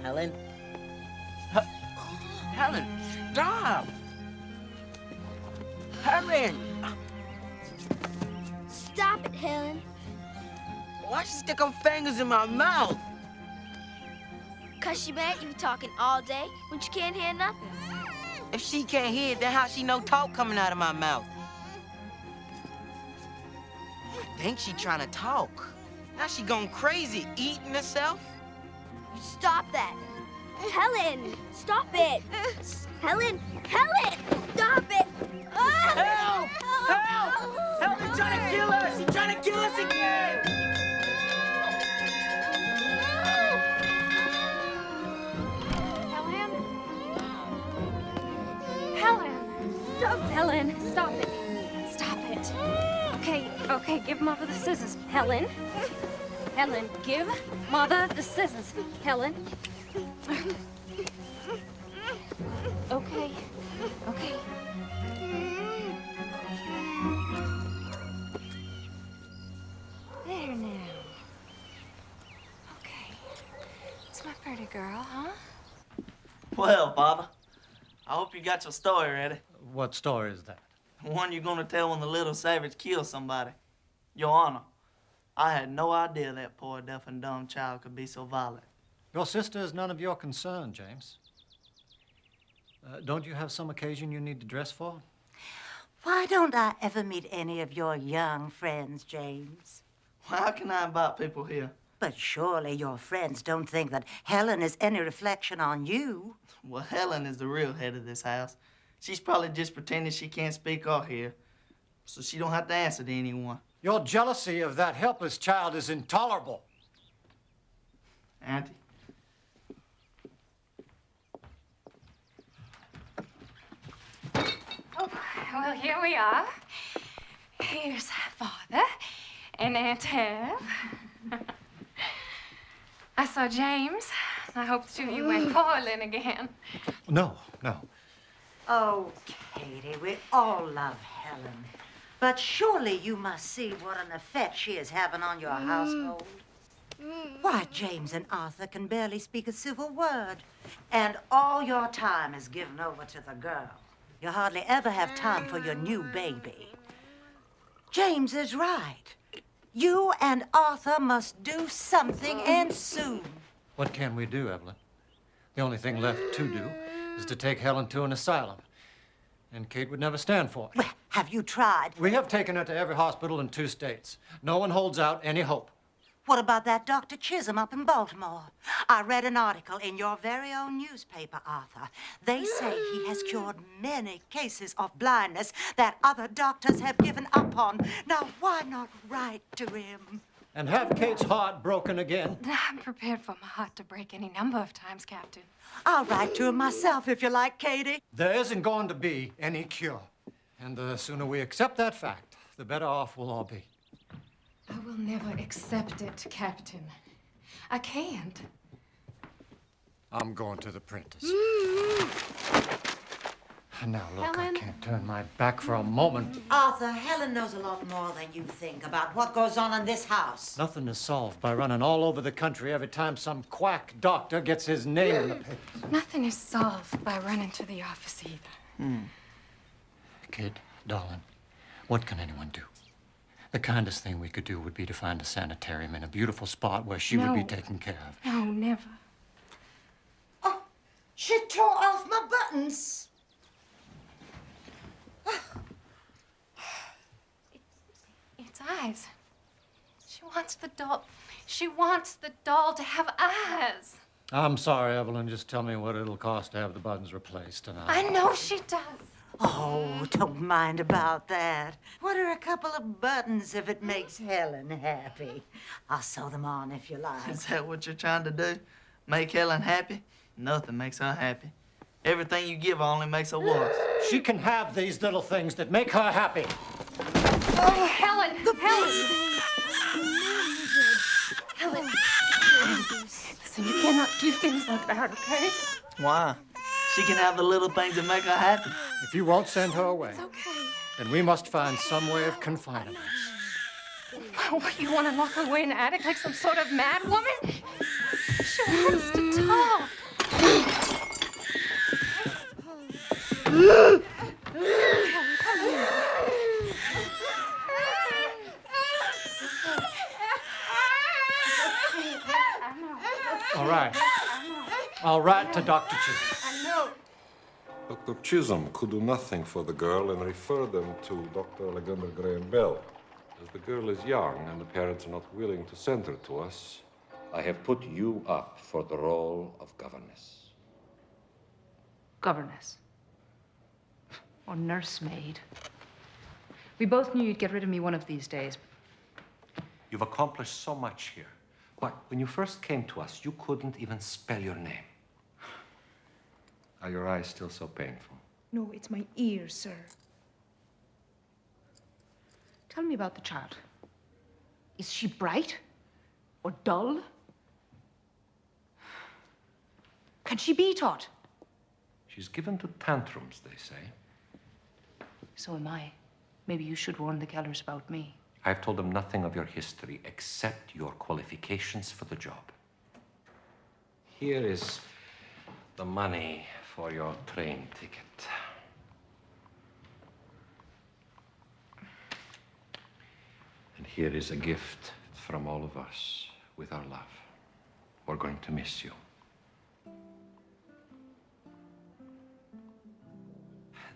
Helen? Helen, stop! Helen! Stop it, Helen. Why'd she stick her fingers in my mouth? 'Cause she mad you be talking all day when she can't hear nothing. If she can't hear it, then how she know talk coming out of my mouth? I think she trying to talk. Now she going crazy, eating herself. Stop that. Helen, stop it. Helen, Helen, stop it. Help! Help! Help! They're trying to kill us! She's trying to kill us again! Helen? Helen! Stop, Helen! Stop it! Stop it! Okay, give Mother the scissors. Helen? Helen, give Mother the scissors. Helen? Okay. There now. Okay. It's my pretty girl, huh? Well, Father, I hope you got your story ready. What story is that? The one you're gonna tell when the little savage kills somebody. Your Honor, I had no idea that poor deaf and dumb child could be so violent. Your sister is none of your concern, James. Don't you have some occasion you need to dress for? Why don't I ever meet any of your young friends, James? Well, how can I invite people here? But surely your friends don't think that Helen is any reflection on you. Well, Helen is the real head of this house. She's probably just pretending she can't speak or hear, so she don't have to answer to anyone. Your jealousy of that helpless child is intolerable. Auntie. Oh, well, here we are. Here's Father and Aunt Ev. I saw James. I hope the two of you went quarreling again. No. Oh, Katie, we all love Helen. But surely you must see what an effect she is having on your household. Why, James and Arthur can barely speak a civil word. And all your time is given over to the girl. You hardly ever have time for your new baby. James is right. You and Arthur must do something, and soon. What can we do, Evelyn? The only thing left to do is to take Helen to an asylum. And Kate would never stand for it. Well, have you tried? We have taken her to every hospital in 2 states. No one holds out any hope. What about that Dr. Chisholm up in Baltimore? I read an article in your very own newspaper, Arthur. They say he has cured many cases of blindness that other doctors have given up on. Now, why not write to him? And have Kate's heart broken again. I'm prepared for my heart to break any number of times, Captain. I'll write to him myself if you like, Katie. There isn't going to be any cure. And the sooner we accept that fact, the better off we'll all be. I will never accept it, Captain. I can't. I'm going to the printers. Now, look, Helen? I can't turn my back for a moment. Arthur, Helen knows a lot more than you think about what goes on in this house. Nothing is solved by running all over the country every time some quack doctor gets his name in the papers. Nothing is solved by running to the office either. Kate, darling, what can anyone do? The kindest thing we could do would be to find a sanitarium in a beautiful spot where she would be taken care of. No, never. Oh, she tore off my buttons. It's eyes. She wants the doll. She wants the doll to have eyes. I'm sorry, Evelyn. Just tell me what it'll cost to have the buttons replaced, and I know she does. Oh, don't mind about that. What are a couple of buttons if it makes Helen happy? I'll sew them on if you like. Is that what you're trying to do? Make Helen happy? Nothing makes her happy. Everything you give her only makes her worse. she can have these little things that make her happy. Oh, Helen! Helen! Listen, you cannot do things like that, okay? Why? She can have the little things that make her happy. If you won't send her away, It's okay. then we must find some way of confining her. What, you want to lock her away in the attic like some sort of mad woman? She wants to talk. All right. I'll write to Dr. Chisholm. Dr. Chisholm could do nothing for the girl and refer them to Dr. Alexander Graham Bell. As the girl is young and the parents are not willing to send her to us, I have put you up for the role of governess. Governess. Or nursemaid. We both knew you'd get rid of me one of these days. You've accomplished so much here. But when you first came to us, you couldn't even spell your name. Are your eyes still so painful? No, it's my ears, sir. Tell me about the child. Is she bright? Or dull? Can she be taught? She's given to tantrums, they say. So am I. Maybe you should warn the Kellers about me. I've told them nothing of your history except your qualifications for the job. Here is the money for your train ticket. And here is a gift from all of us with our love. We're going to miss you.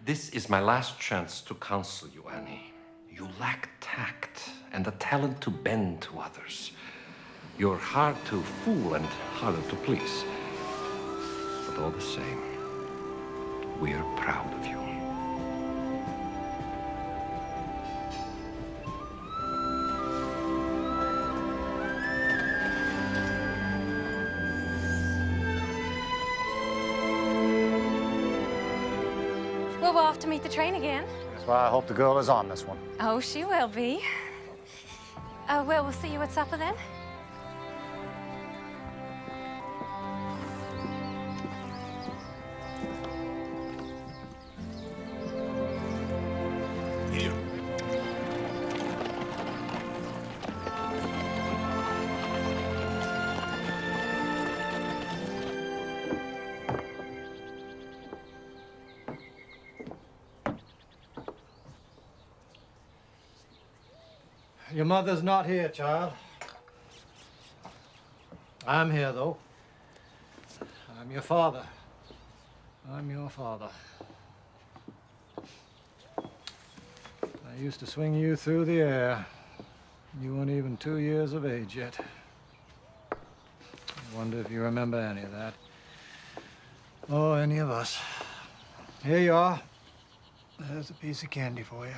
This is my last chance to counsel you, Annie. You lack tact and the talent to bend to others. You're hard to fool and harder to please. But all the same, we're proud of you. Well, we'll have to meet the train again. That's why I hope the girl is on this one. Oh, she will be. Well, we'll see you at supper then. here. Your mother's not here, child. I'm here, though. I'm your father. I'm your father. I used to swing you through the air. You weren't even 2 years of age yet. I wonder if you remember any of that. Or any of us. Here you are. There's a piece of candy for you.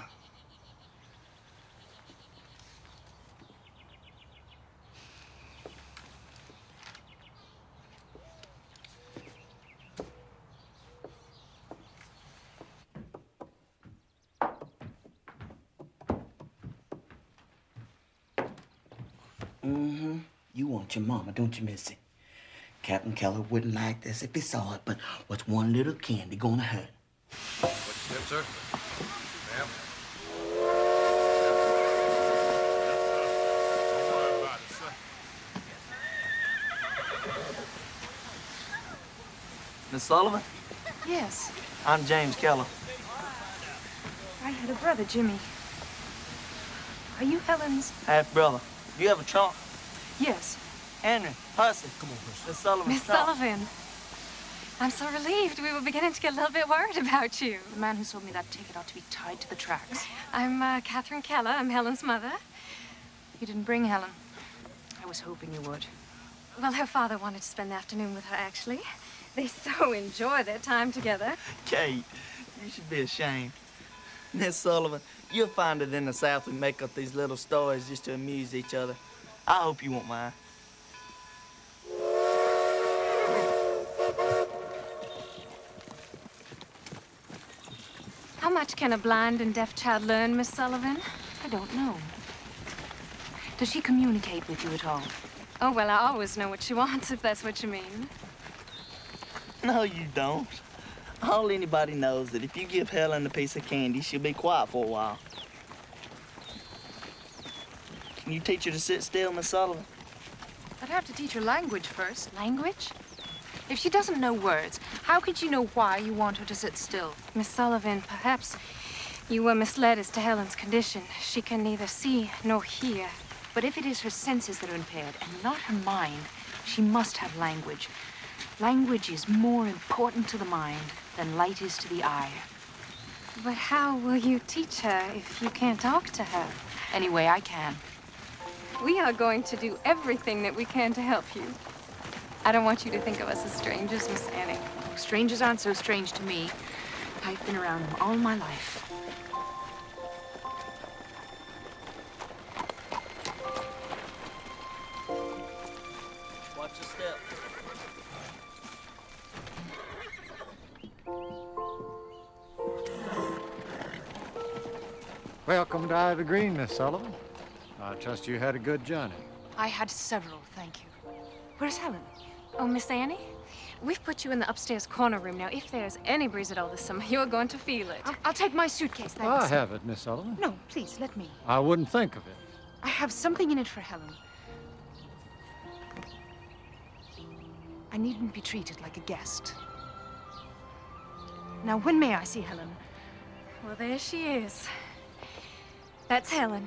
Mm-hmm. You want your mama, don't you, Missy? Captain Keller wouldn't like this if he saw it, but what's one little candy gonna hurt? What step, sir? Ma'am? Don't worry about it, sir. Miss Sullivan, Yes. I'm James Keller. I had a brother, Jimmy. Are you Helen's? Half brother. You have a trunk? Yes. Henry, Percy. Come on, Percy. Miss Sullivan's Miss trunk. Sullivan. I'm so relieved. We were beginning to get a little bit worried about you. The man who sold me that ticket ought to be tied to the tracks. I'm Catherine Keller. I'm Helen's mother. You didn't bring Helen. I was hoping you would. Well, her father wanted to spend the afternoon with her, actually. They so enjoy their time together. Kate, you should be ashamed. Miss Sullivan, you'll find it in the South we make up these little stories just to amuse each other. I hope you won't mind. How much can a blind and deaf child learn, Miss Sullivan? I don't know. Does she communicate with you at all? Oh, well, I always know what she wants, if that's what you mean. No, you don't. All anybody knows that if you give Helen a piece of candy, she'll be quiet for a while. Can you teach her to sit still, Miss Sullivan? I'd have to teach her language first. Language? If she doesn't know words, how could you know why you want her to sit still? Miss Sullivan, perhaps you were misled as to Helen's condition. She can neither see nor hear. But if it is her senses that are impaired and not her mind, she must have language. Language is more important to the mind than light is to the eye. But how will you teach her if you can't talk to her? Anyway, I can. We are going to do everything that we can to help you. I don't want you to think of us as strangers, Miss Annie. Strangers aren't so strange to me. I've been around them all my life. Watch your step. Welcome to Ivy Green, Miss Sullivan. I trust you had a good journey. I had several, thank you. Where's Helen? Oh, Miss Annie, we've put you in the upstairs corner room. Now, if there's any breeze at all this summer, you're going to feel it. I'll take my suitcase, I thanks. have it, Miss Sullivan. No, please, let me. I wouldn't think of it. I have something in it for Helen. I needn't be treated like a guest. Now, when may I see Helen? Well, there she is. That's Helen.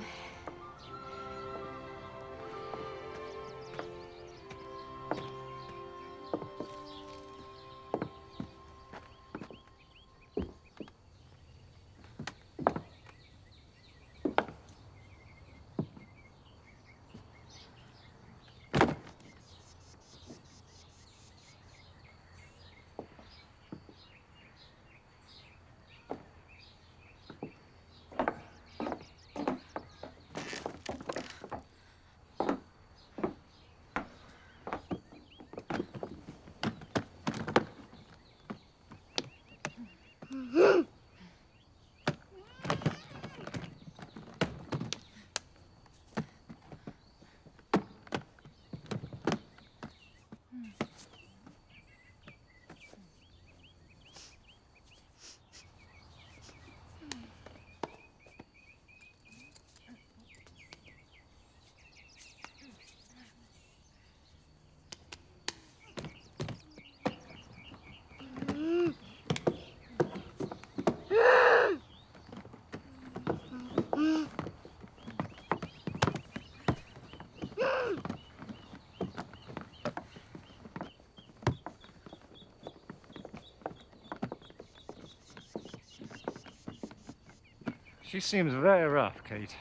She seems very rough, Kate.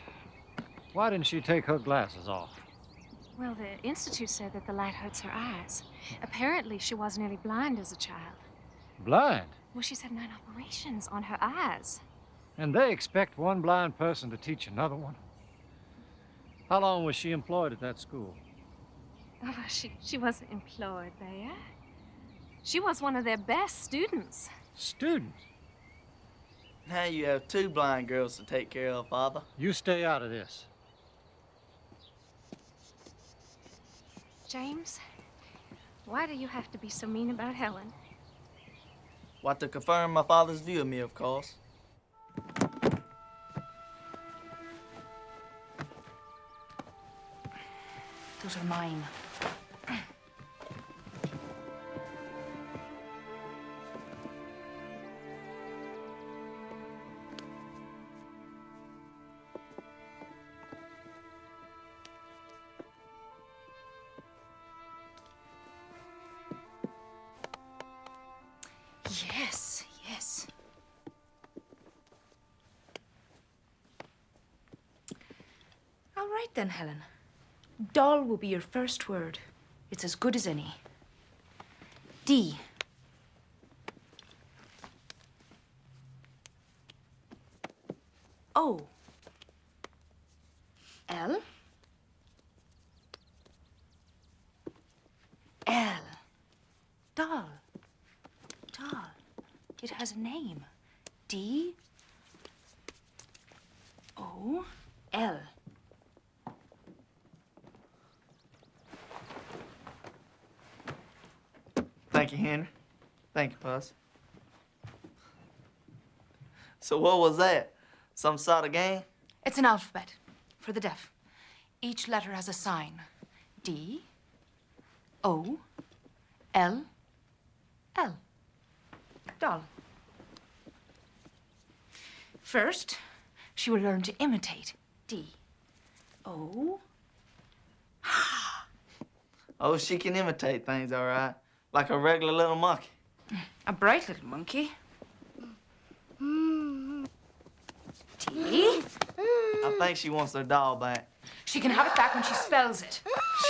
Why didn't she take her glasses off? Well, the Institute said that the light hurts her eyes. Apparently, she was nearly blind as a child. Blind? Well, she's had 9 operations on her eyes. And they expect one blind person to teach another one? How long was she employed at that school? Oh, she wasn't employed there. She was one of their best students. Students? Now you have 2 blind girls to take care of, Father. You stay out of this. James, why do you have to be so mean about Helen? What, to confirm my father's view of me, of course. Those are mine. Yes, yes. All right then, Helen. Doll will be your first word. It's as good as any. D. O. L. L. Doll. Doll. It has a name. D. O. L. Thank you, Henry. Thank you, Puss. So what was that? Some sort of game? It's an alphabet for the deaf. Each letter has a sign. D. O. L. L. Doll. First, she will learn to imitate D. O. Oh, she can imitate things, all right. Like a regular little monkey. A bright little monkey. D. I think she wants her doll back. She can have it back when she spells it.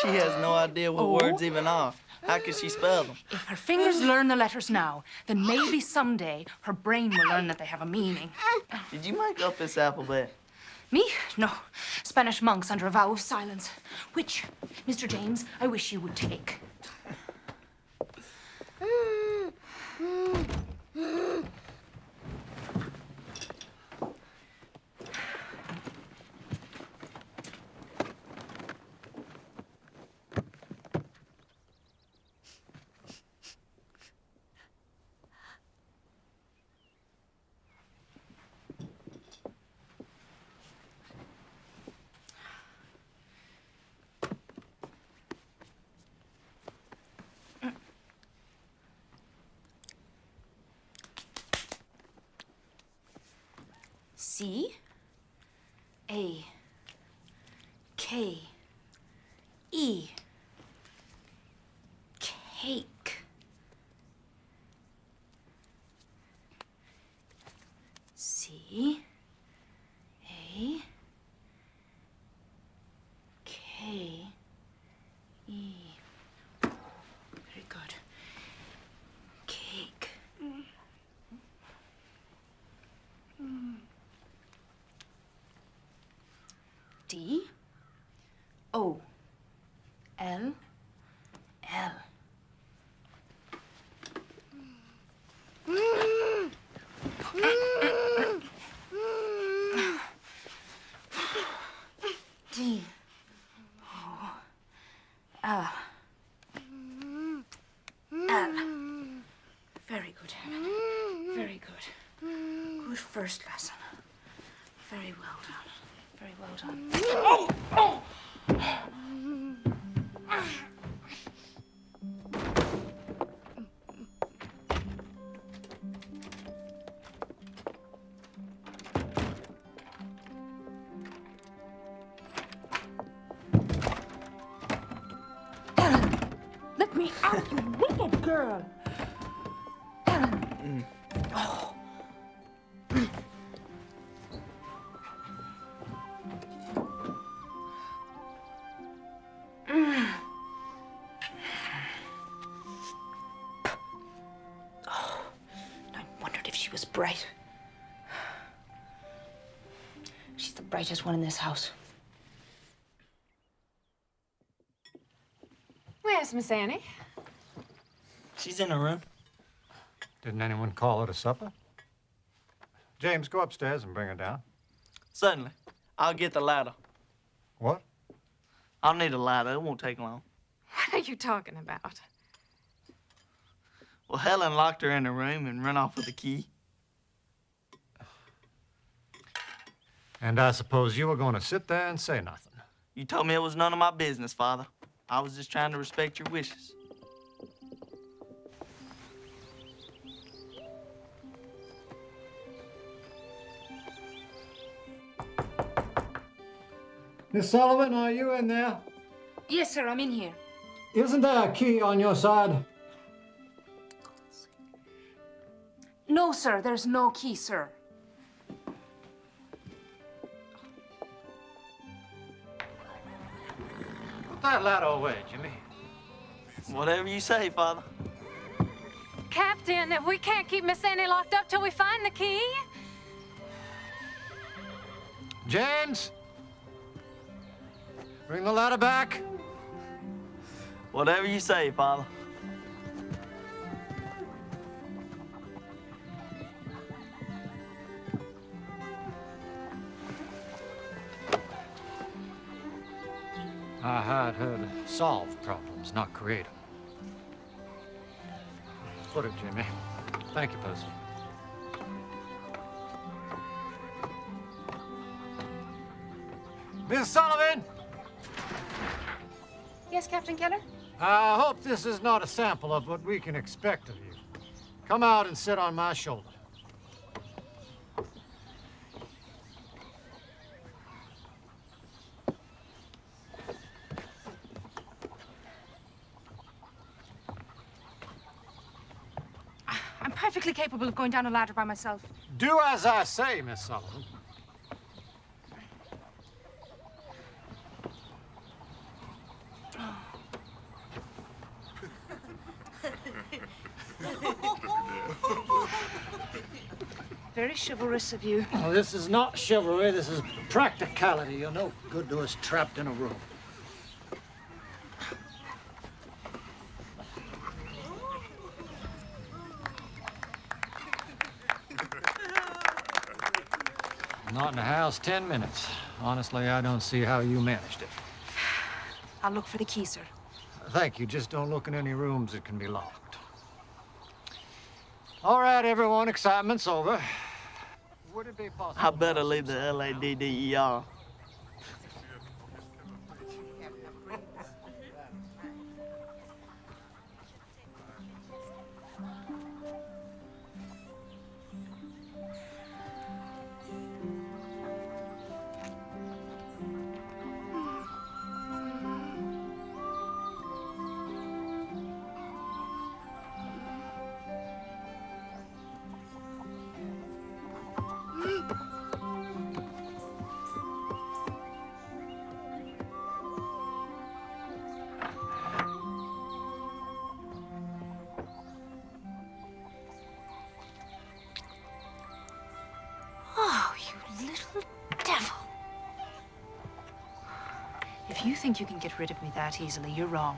She has no idea what Oh. words even are. How can she spell them? If her fingers learn the letters now, then maybe someday her brain will learn that they have a meaning. Did you make up this alphabet? Me? No. Spanish monks under a vow of silence. Which, Mr. James, I wish you would take. C. A. K. E. Cake. C. A. K. E. Very good. Cake. D. O. L. L. D. O. L. L. Very good, Helen. Very good. Good first lesson. Very well done. Very well done. Oh! Oh! Helen, let me out, you wicked girl. Helen. Oh. Was bright. She's the brightest one in this house. Where's Miss Annie? She's in her room. Didn't anyone call her to supper? James, go upstairs and bring her down. Certainly. I'll get the ladder. What? I'll need a ladder. It won't take long. What are you talking about? Well, Helen locked her in her room and ran off with the key. And I suppose you were going to sit there and say nothing. You told me it was none of my business, Father. I was just trying to respect your wishes. Miss Sullivan, are you in there? Yes, sir, I'm in here. Isn't there a key on your side? No, sir, there's no key, sir. Put that ladder away, Jimmy. Whatever you say, Father. Captain, we can't keep Miss Annie locked up till we find the key. James! Bring the ladder back. Whatever you say, Father. I hired her to solve problems, not create them. Put it, Jimmy. Thank you, Percy. Miss Sullivan! Yes, Captain Keller? I hope this is not a sample of what we can expect of you. Come out and sit on my shoulder. I'm perfectly capable of going down a ladder by myself. Do as I say, Miss Sullivan. Very chivalrous of you. Oh, this is not chivalry, this is practicality. You're no good to us trapped in a room. Not in the house 10 minutes. Honestly, I don't see how you managed it. I'll look for the key, sir. Thank you. Just don't look in any rooms that can be locked. All right, everyone. Excitement's over. Would it be possible? I better leave the LADDER. Oh, you little devil. If you think you can get rid of me that easily, you're wrong.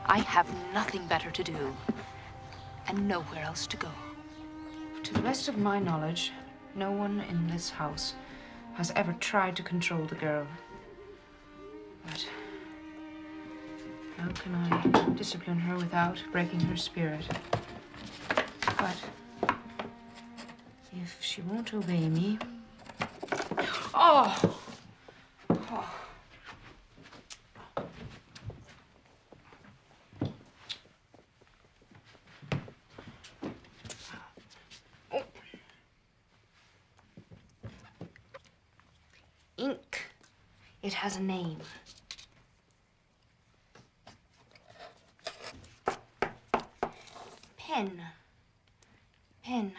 I have nothing better to do, and nowhere else to go. To the best of my knowledge, no one in this house has ever tried to control the girl. But how can I discipline her without breaking her spirit? But if she won't obey me... Oh! Oh. Ink. It has a name. Pen. Pen.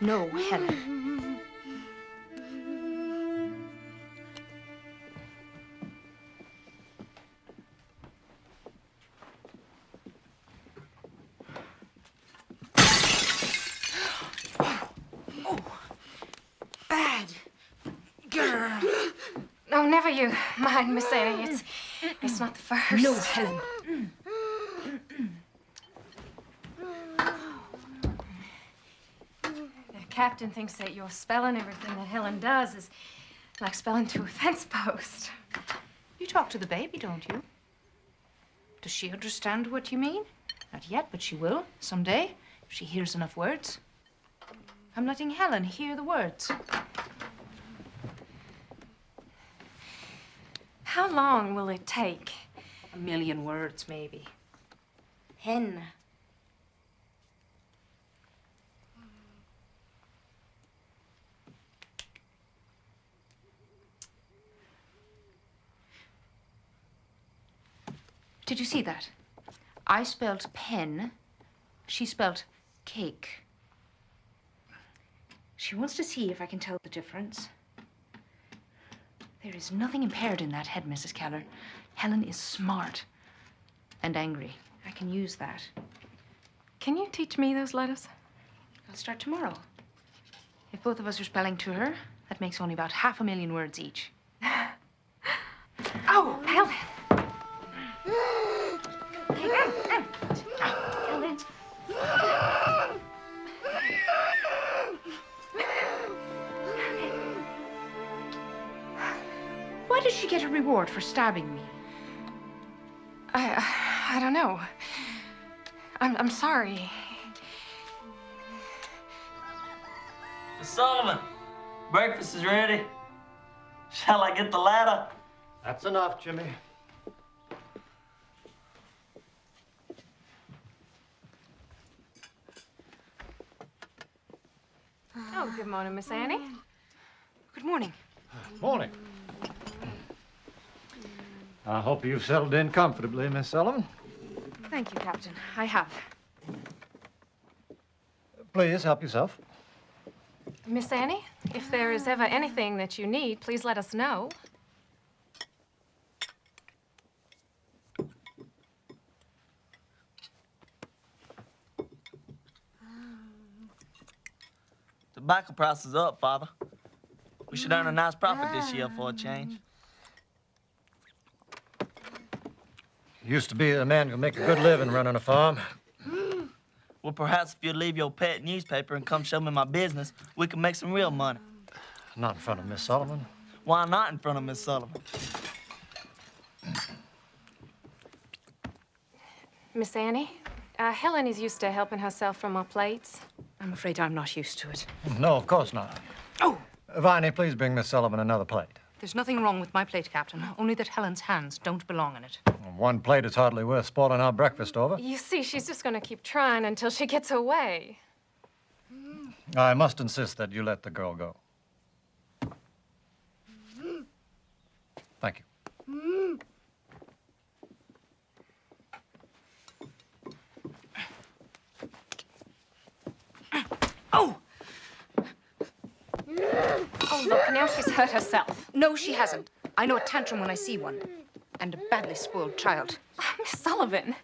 No, Helen. Bad girl. No, never you mind, Miss Annie. It's not the first. No, Helen. The captain thinks that you're spelling everything that Helen does is like spelling to a fence post. You talk to the baby, don't you? Does she understand what you mean? Not yet, but she will someday if she hears enough words. I'm letting Helen hear the words. How long will it take? 1,000,000 words, maybe. Hen. Did you see that? I spelled pen. She spelled cake. She wants to see if I can tell the difference. There is nothing impaired in that head, Mrs. Keller. Helen is smart and angry. I can use that. Can you teach me those letters? I'll start tomorrow. If both of us are spelling to her, that makes only about 500,000 words each. Oh, Helen! Helen. Why did she get a reward for stabbing me? I don't know. I'm sorry. Miss Sullivan, breakfast is ready. Shall I get the ladder? That's enough, Jimmy. Oh, good morning, Miss Annie. Good morning. Morning. I hope you've settled in comfortably, Miss Sullivan. Thank you, Captain. I have. Please help yourself. Miss Annie, if there is ever anything that you need, please let us know. Tobacco prices are up, Father. We should earn a nice profit this year for a change. Used to be a man who'd make a good living running a farm. Well, perhaps if you leave your pet newspaper and come show me my business, we can make some real money. Not in front of Miss Sullivan. Why not in front of Miss Sullivan? Miss Annie, Helen is used to helping herself from our plates. I'm afraid I'm not used to it. No, of course not. Oh! Viney, please bring Miss Sullivan another plate. There's nothing wrong with my plate, Captain. Only that Helen's hands don't belong in it. One plate is hardly worth spoiling our breakfast over. You see, she's just gonna keep trying until she gets away. I must insist that you let the girl go. Thank you. Oh! Oh, look, now she's hurt herself. No, she hasn't. I know a tantrum when I see one. And a badly spoiled child. Miss Sullivan.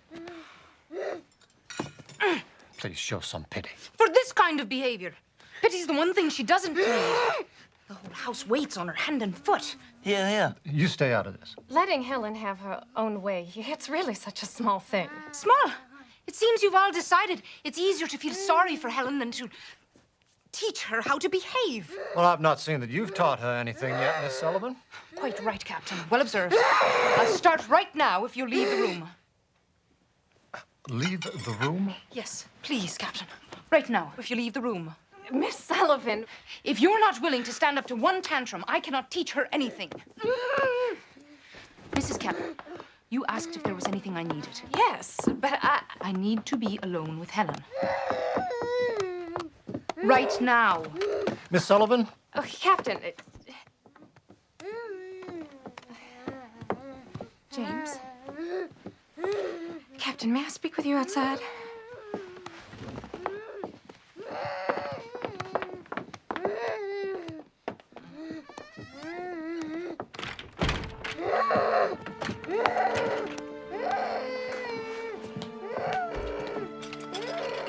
Please show some pity. For this kind of behavior. Pity's the one thing she doesn't need. The whole house waits on her hand and foot. Here, here. You stay out of this. Letting Helen have her own way, it's really such a small thing. Small. It seems you've all decided it's easier to feel sorry for Helen than to teach her how to behave. Well, I've not seen that you've taught her anything yet, Miss Sullivan. Quite right, Captain. Well observed. I'll start right now if you leave the room. Leave the room? Yes, please, Captain. Right now, if you leave the room. Miss Sullivan. If you're not willing to stand up to one tantrum, I cannot teach her anything. Mrs. Keller, you asked if there was anything I needed. Yes, but I need to be alone with Helen. Right now. Miss Sullivan? Oh, Captain. James. Captain, may I speak with you outside?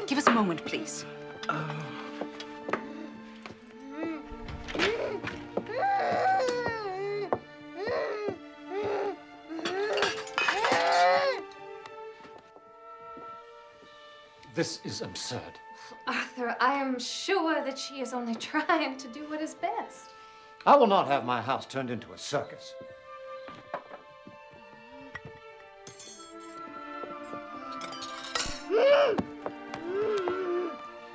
Give us a moment, please. This is absurd. Arthur, I am sure that she is only trying to do what is best. I will not have my house turned into a circus.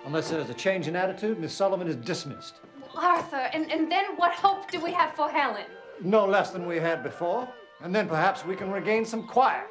Unless there's a change in attitude, Miss Sullivan is dismissed. Arthur, and then what hope do we have for Helen? No less than we had before, and then perhaps we can regain some quiet.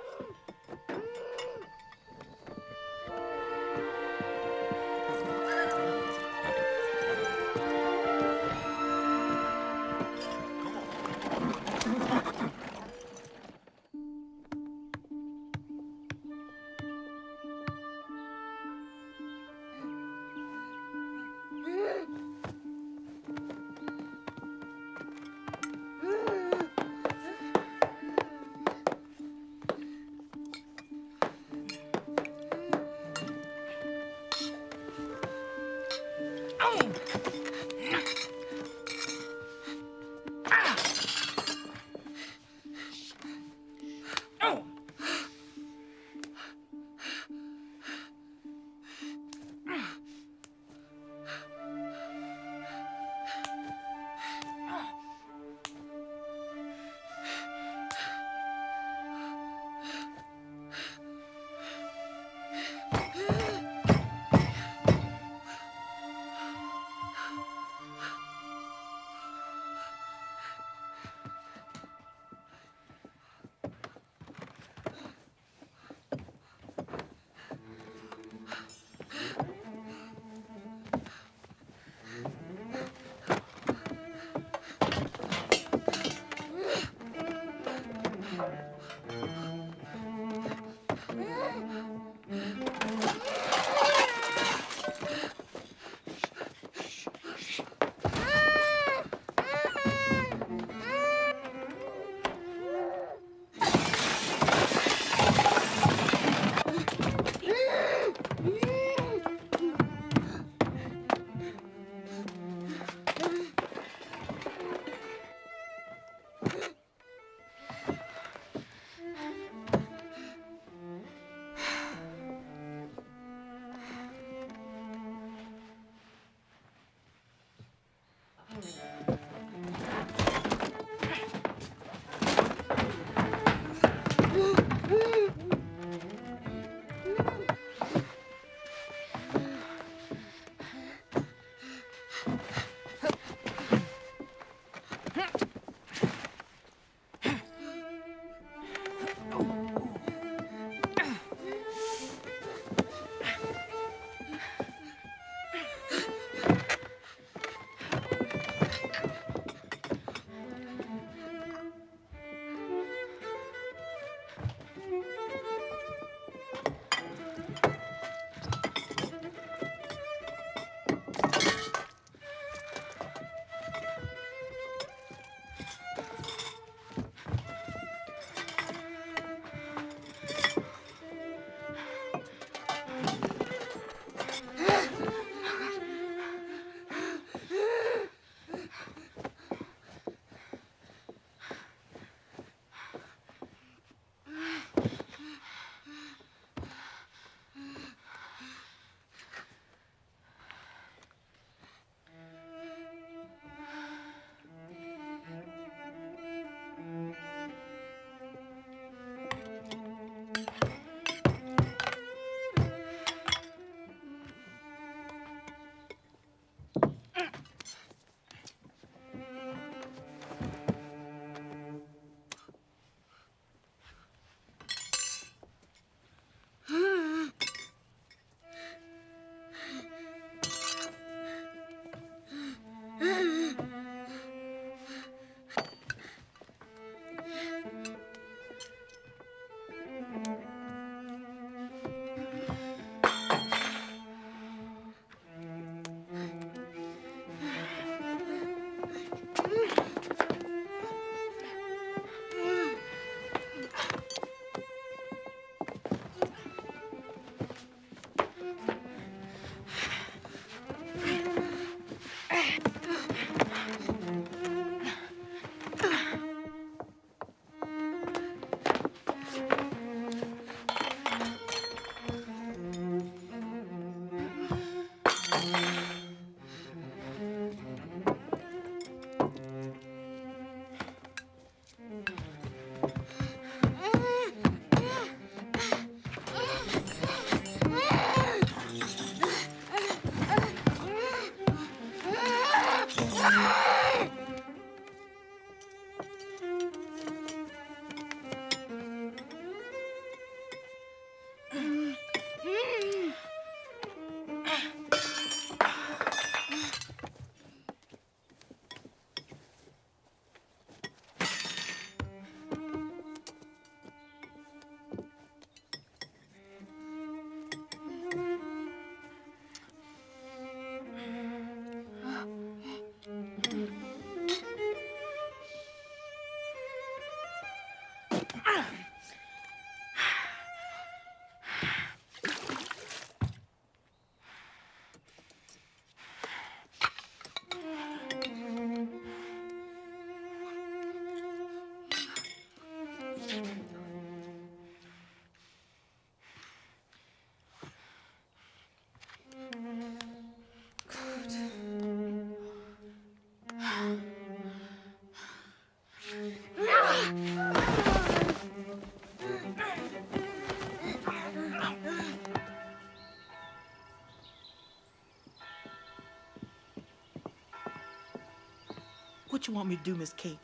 What you want me to do, Miss Kate?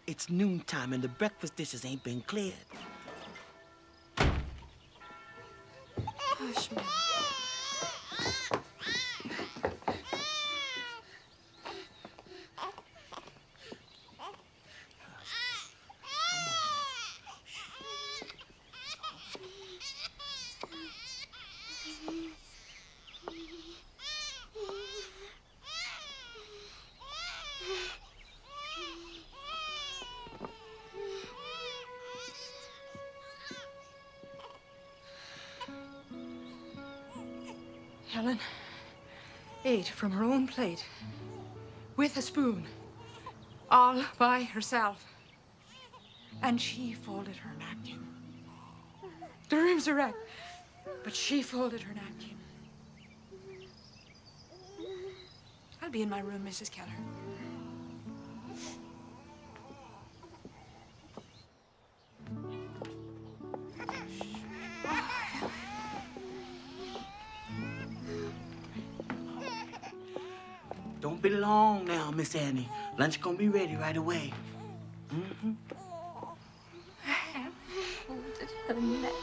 It's noontime and the breakfast dishes ain't been cleared. Hush, man. Helen ate from her own plate with a spoon, all by herself. And she folded her napkin. The room's a wreck, but she folded her napkin. I'll be in my room, Mrs. Keller. Don't be long now, Miss Annie. Lunch gonna be ready right away. Mm-hmm. I have folded her napkin.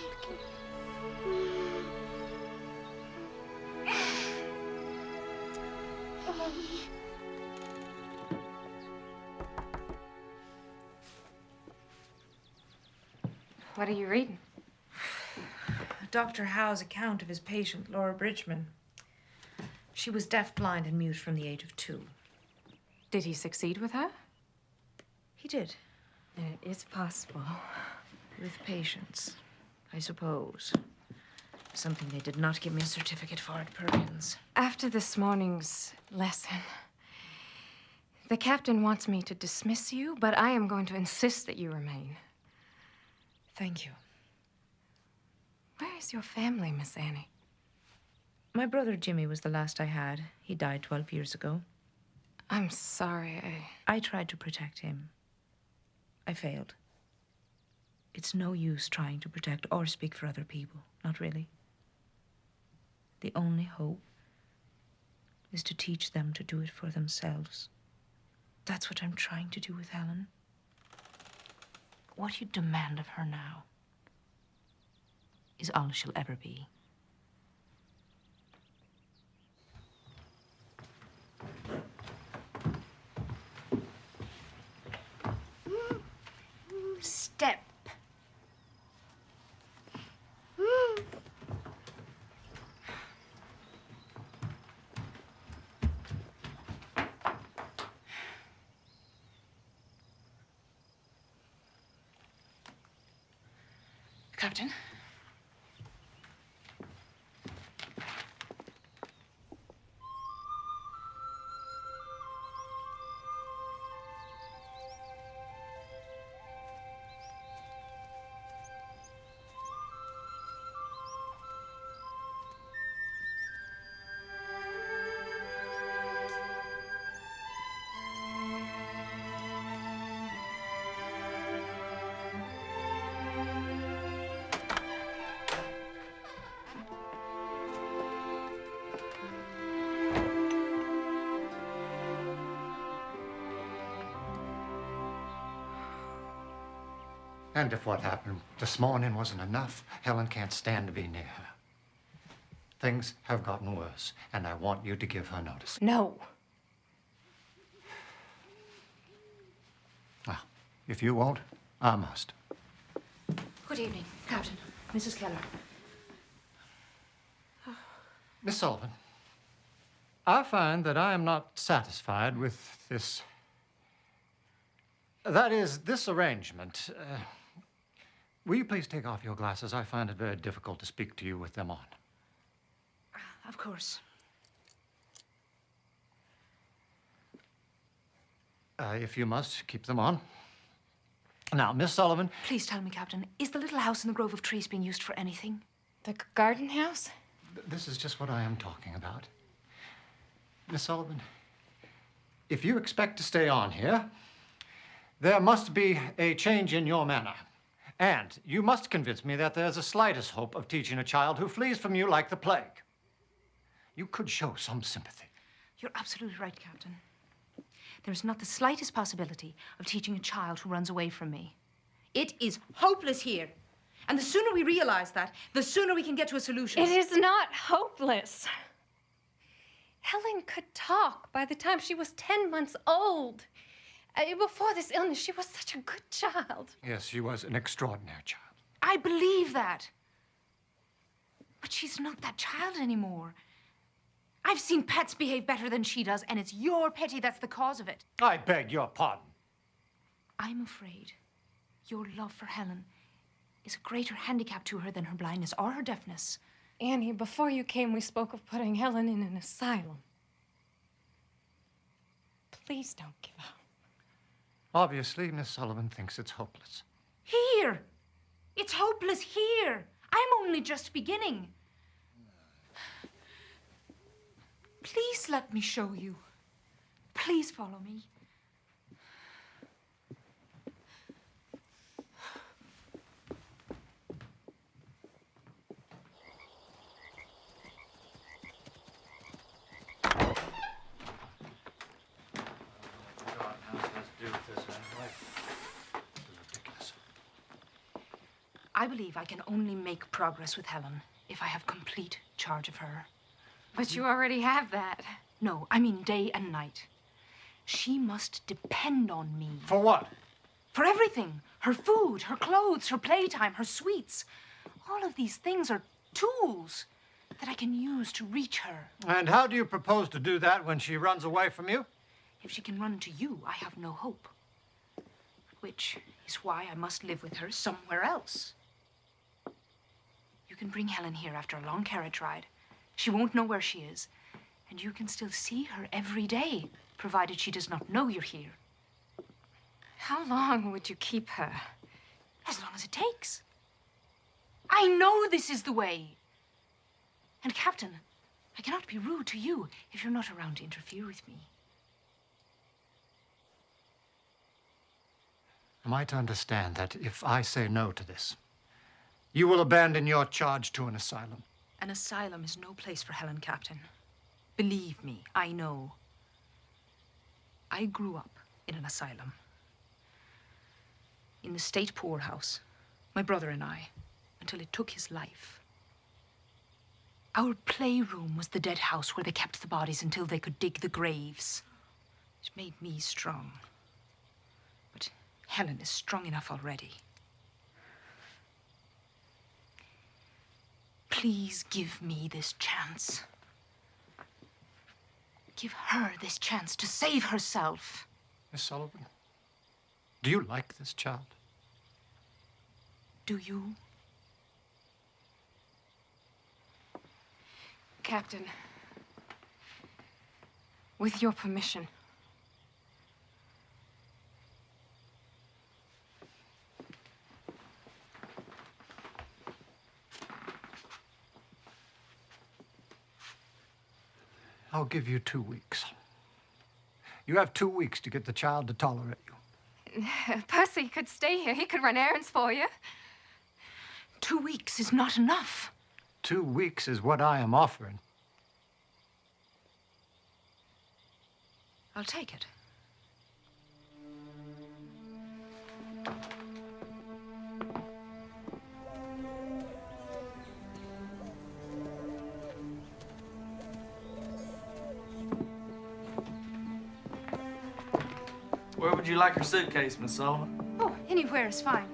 What are you reading? Dr. Howe's account of his patient, Laura Bridgman. She was deaf, blind, and mute from the age of 2. Did he succeed with her? He did. Then it is possible. With patience, I suppose. Something they did not give me a certificate for at Perkins. After this morning's lesson, the captain wants me to dismiss you, but I am going to insist that you remain. Thank you. Where is your family, Miss Annie? My brother Jimmy was the last I had. He died 12 years ago. I'm sorry, I tried to protect him. I failed. It's no use trying to protect or speak for other people. Not really. The only hope is to teach them to do it for themselves. That's what I'm trying to do with Helen. What you demand of her now is all she'll ever be. Step. Captain? And if what happened this morning wasn't enough, Helen can't stand to be near her. Things have gotten worse, and I want you to give her notice. No. Well, if you won't, I must. Good evening, Captain. Mrs. Keller. Miss Sullivan, I find that I am not satisfied with this. That is, this arrangement. Will you please take off your glasses? I find it very difficult to speak to you with them on. Of course. If you must, keep them on. Now, Miss Sullivan. Please tell me, Captain, is the little house in the grove of trees being used for anything? The garden house? This is just what I am talking about. Miss Sullivan, if you expect to stay on here, there must be a change in your manner. And you must convince me that there's the slightest hope of teaching a child who flees from you like the plague. You could show some sympathy. You're absolutely right, Captain. There is not the slightest possibility of teaching a child who runs away from me. It is hopeless here. And the sooner we realize that, the sooner we can get to a solution. It is not hopeless. Helen could talk by the time she was 10 months old. Before this illness, she was such a good child. Yes, she was an extraordinary child. I believe that. But she's not that child anymore. I've seen pets behave better than she does, and it's your pity that's the cause of it. I beg your pardon. I'm afraid your love for Helen is a greater handicap to her than her blindness or her deafness. Annie, before you came, we spoke of putting Helen in an asylum. Please don't give up. Obviously, Miss Sullivan thinks it's hopeless. Here! It's hopeless here! I'm only just beginning. Please let me show you. Please follow me. I believe I can only make progress with Helen if I have complete charge of her. But you already have that. No, I mean day and night. She must depend on me. For what? For everything. Her food, her clothes, her playtime, her sweets. All of these things are tools that I can use to reach her. And how do you propose to do that when she runs away from you? If she can run to you, I have no hope. Which is why I must live with her somewhere else. You can bring Helen here after a long carriage ride. She won't know where she is. And you can still see her every day, provided she does not know you're here. How long would you keep her? As long as it takes. I know this is the way. And, Captain, I cannot be rude to you if you're not around to interfere with me. Am I to understand that if I say no to this, you will abandon your charge to an asylum? An asylum is no place for Helen, Captain. Believe me, I know. I grew up in an asylum. In the state poorhouse, my brother and I, until it took his life. Our playroom was the dead house where they kept the bodies until they could dig the graves. It made me strong. But Helen is strong enough already. Please give me this chance. Give her this chance to save herself. Miss Sullivan, do you like this child? Do you? Captain, with your permission. I'll give you 2 weeks. You have 2 weeks to get the child to tolerate you. Percy could stay here. He could run errands for you. 2 weeks is not enough. 2 weeks is what I am offering. I'll take it. Where would you like your suitcase, Miss Sullivan? Oh, anywhere is fine.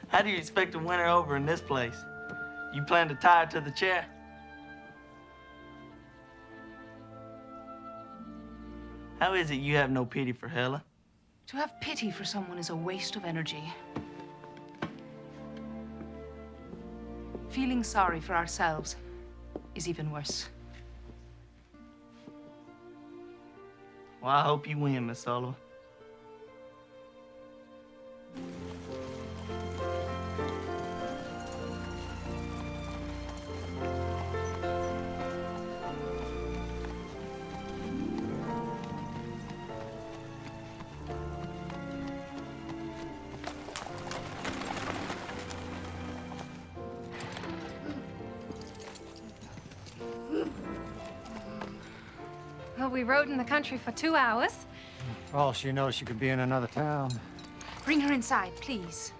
How do you expect to win her over in this place? You plan to tie her to the chair? How is it you have no pity for Helen? To have pity for someone is a waste of energy. Feeling sorry for ourselves is even worse. Well, I hope you win, Miss Sullivan. The we rode in the country for 2 hours. For all she knows, she could be in another town. Bring her inside, please.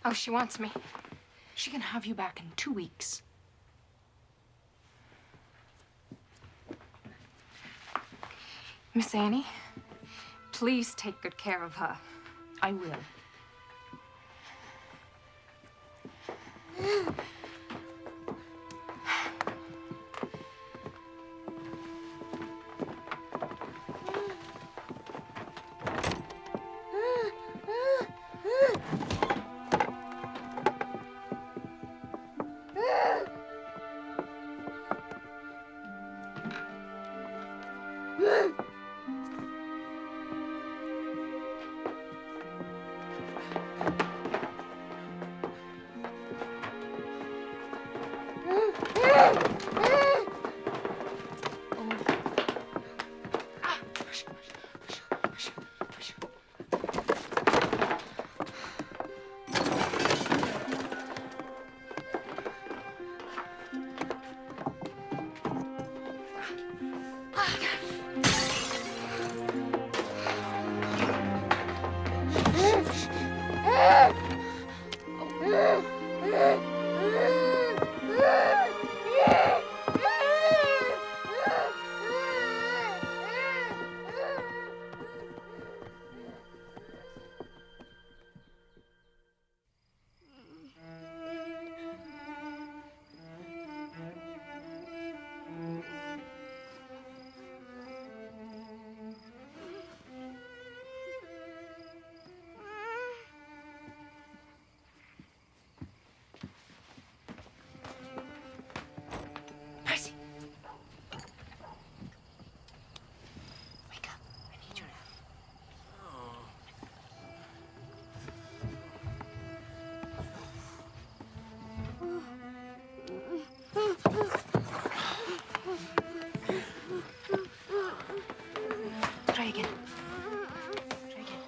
Oh, she wants me. She can have you back in 2 weeks. Miss Annie, please take good care of her. I will. Percy. Wake up. I need your help. Try again. Try again.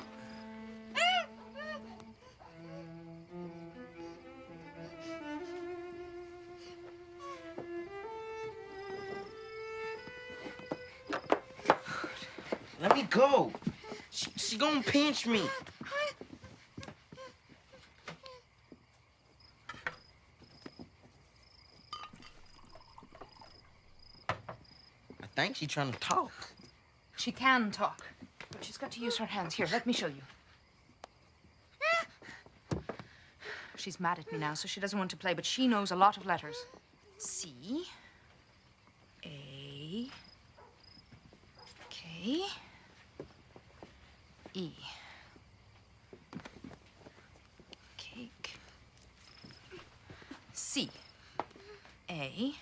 Let me go. She gonna pinch me. I think she's trying to talk. She can talk, but she's got to use her hands. Here, let me show you. She's mad at me now, so she doesn't want to play, but she knows a lot of letters. C, A, K, E. Cake. C, A,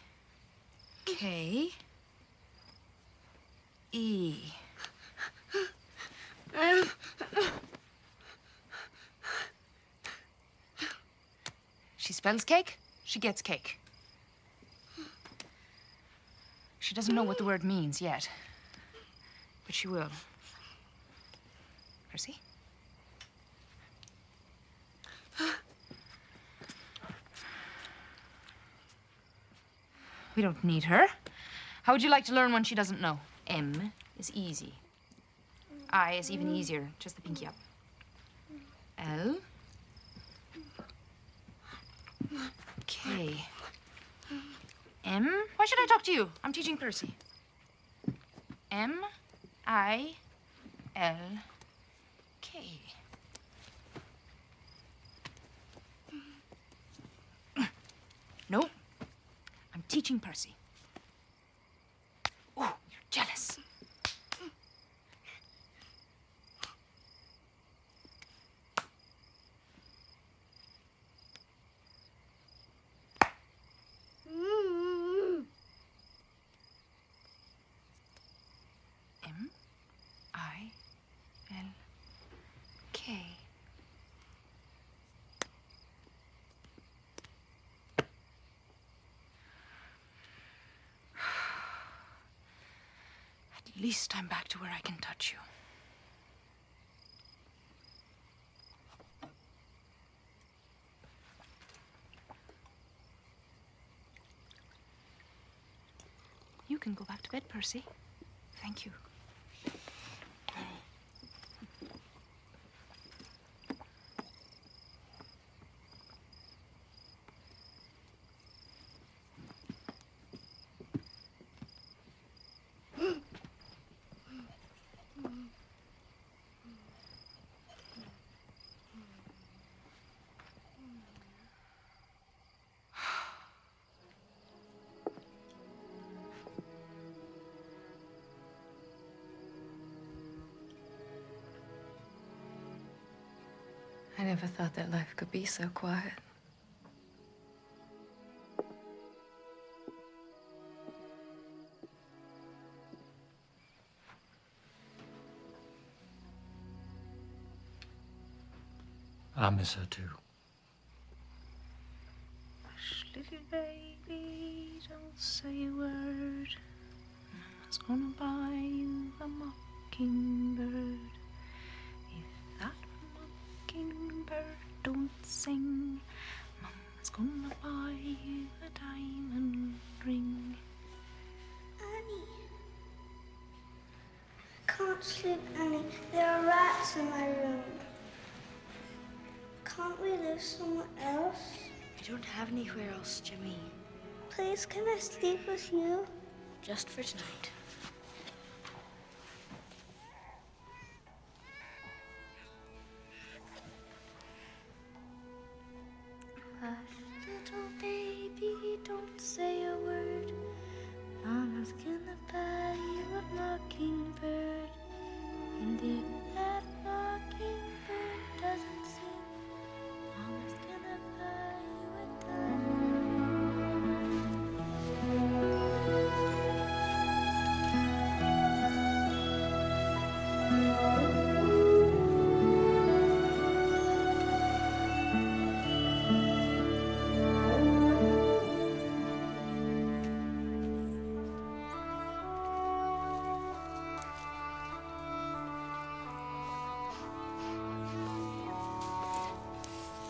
K, E. She spells cake, she gets cake. She doesn't know what the word means yet, but she will. Percy? We don't need her. How would you like to learn one she doesn't know? M is easy. I is even easier, just the pinky up. L. K. M. Why should I talk to you? I'm teaching Percy. M-I-L-K. No, I'm teaching Percy. Oh, you're jealous. M-I-L-K. At least I'm back to where I can touch you. You can go back to bed, Percy. Thank you. I never thought that life could be so quiet. I miss her too. Hush, little baby, don't say a word. Mama's gonna buy you a mockingbird. If that mockingbird don't sing, Mama's gonna buy you a diamond ring. Annie. I can't sleep, Annie. There are rats in my room. Can't we live somewhere else? I don't have anywhere else, Jimmy. Please, can I sleep with you? Just for tonight. Hush, little baby, don't say a word. Mama's gonna buy you a mockingbird. And if that mockingbird doesn't sing, Mama's gonna buy you a diamond.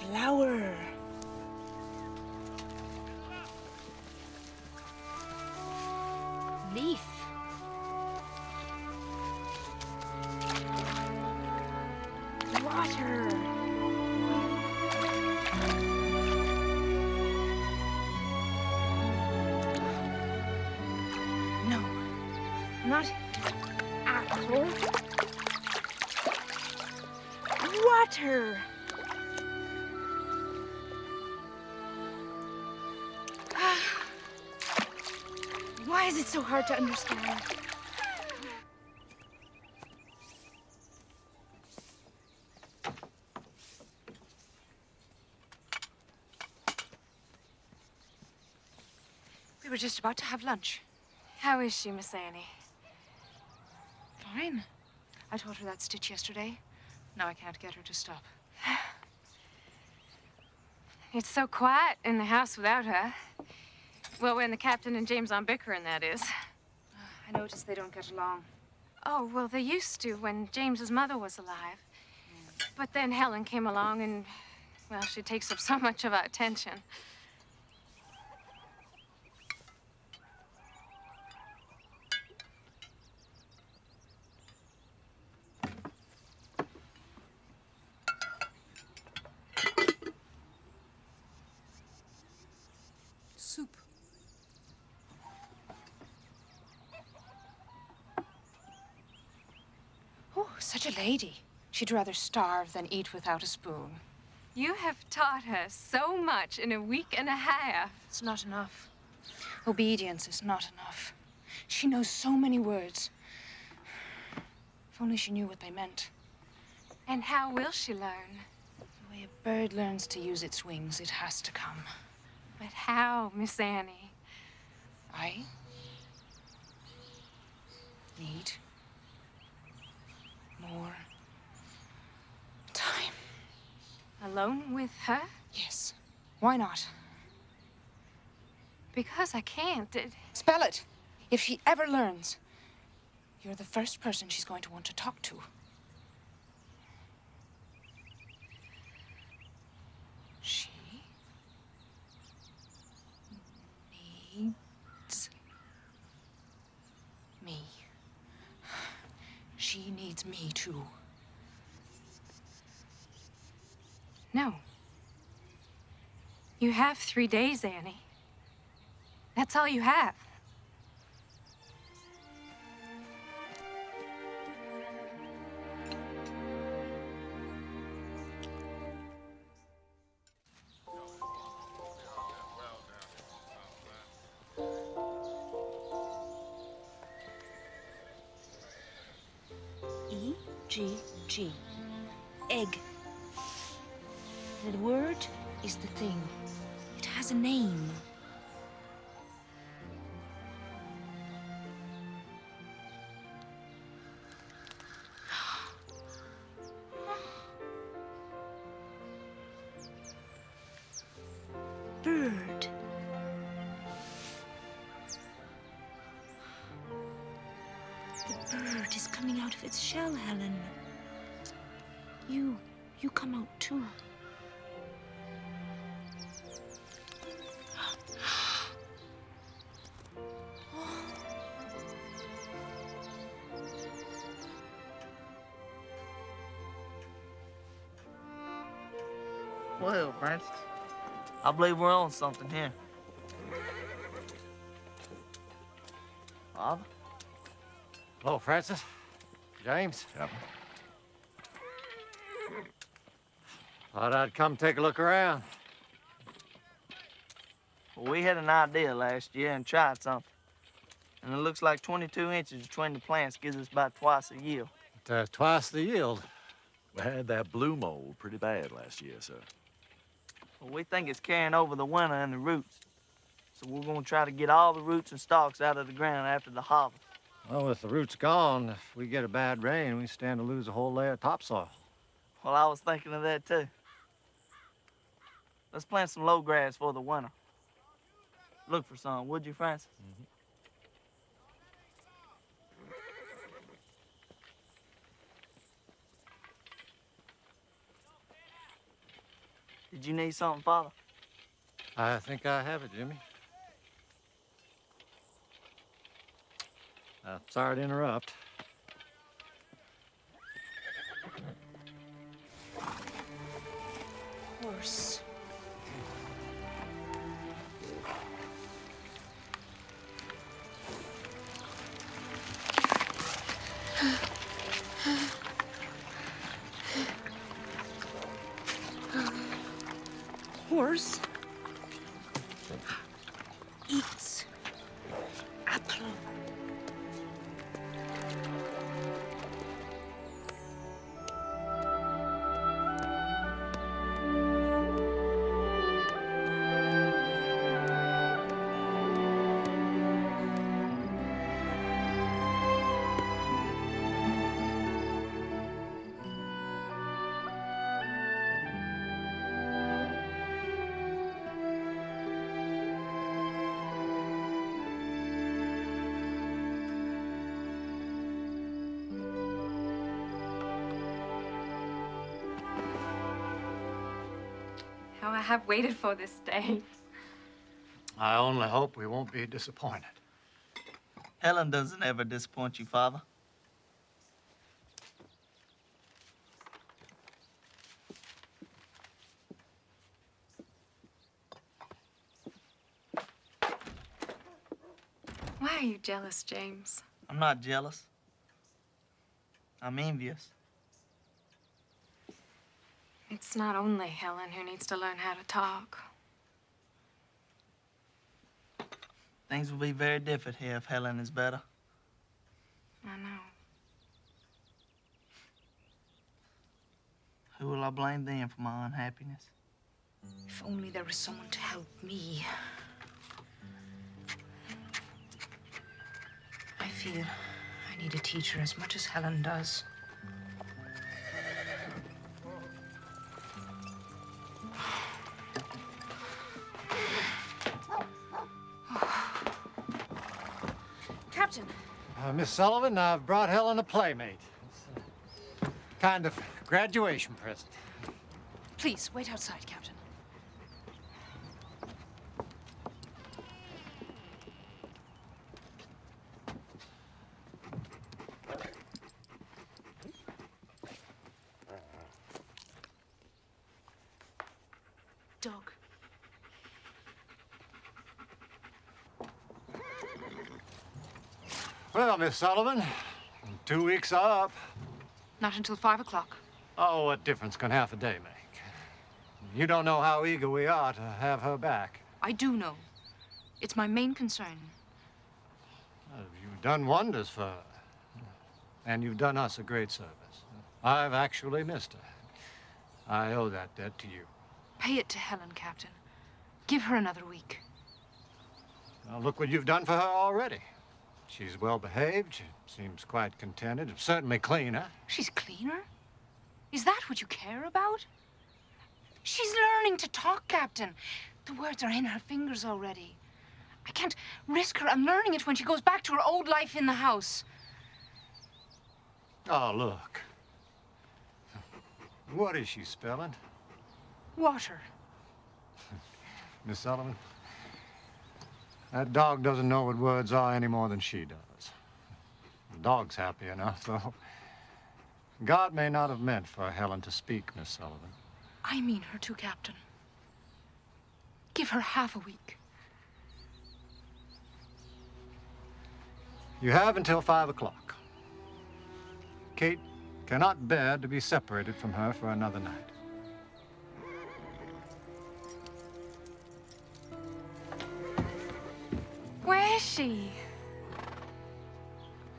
Flower. Leaf. Water. No, not apple. Water. Why is it so hard to understand? We were just about to have lunch. How is she, Miss Annie? Fine. I taught her that stitch yesterday. Now I can't get her to stop. It's so quiet in the house without her. Well, when the captain and James aren't bickering, that is. I noticed they don't get along. Oh, well, they used to when James's mother was alive. But then Helen came along and, well, she takes up so much of our attention. Soup. such a lady. She'd rather starve than eat without a spoon. You have taught her so much in a week and a half. It's not enough. Obedience is not enough. She knows so many words. If only she knew what they meant. And how will she learn? The way a bird learns to use its wings, it has to come. But how, Miss Annie? I need more time. Alone with her? Yes. Why not? Because I can't. Spell it. If she ever learns, you're the first person she's going to want to talk to. She needs me. She needs me too. No. You have 3 days, Annie. That's all you have. E-G-G. Egg. The word is the thing. It has a name. Bird. The bird is coming out of its shell, Helen. You come out too. Well, Francis, I believe we're on something here. Father? Hello, Francis. James. Yep. Thought I'd come take a look around. Well, we had an idea last year and tried something. And it looks like 22 inches between the plants gives us about twice the yield. Twice the yield. We had that blue mold pretty bad last year, sir. Well, we think it's carrying over the winter and the roots. So we're going to try to get all the roots and stalks out of the ground after the harvest. Well, with the roots gone, if we get a bad rain, we stand to lose a whole layer of topsoil. Well, I was thinking of that, too. Let's plant some low grass for the winter. Look for some, would you, Francis? Mm-hmm. Did you need something, Father? I think I have it, Jimmy. Sorry to interrupt. Horse. Horse eats apple. How I have waited for this day. I only hope we won't be disappointed. Helen doesn't ever disappoint you, Father. Why are you jealous, James? I'm not jealous. I'm envious. It's not only Helen who needs to learn how to talk. Things will be very different here if Helen is better. I know. Who will I blame then for my unhappiness? If only there was someone to help me. I feel I need a teacher as much as Helen does. Captain. Miss Sullivan, I've brought Helen a playmate. It's a kind of graduation present. Please, wait outside, Captain. Dog. Well, Miss Sullivan, 2 weeks are up. Not until 5 o'clock. Oh, what difference can half a day make? You don't know how eager we are to have her back. I do know. It's my main concern. You've done wonders for her. And you've done us a great service. I've actually missed her. I owe that debt to you. Pay it to Helen, Captain. Give her another week. Now, look what you've done for her already. She's well behaved. She seems quite contented. Certainly cleaner. She's cleaner? Is that what you care about? She's learning to talk, Captain. The words are in her fingers already. I can't risk her unlearning it when she goes back to her old life in the house. Oh, look. What is she spelling? Water. Miss Sullivan, that dog doesn't know what words are any more than she does. The dog's happy enough, though. God may not have meant for Helen to speak, Miss Sullivan. I mean her too, Captain. Give her half a week. You have until 5 o'clock. Kate cannot bear to be separated from her for another night. Where is she?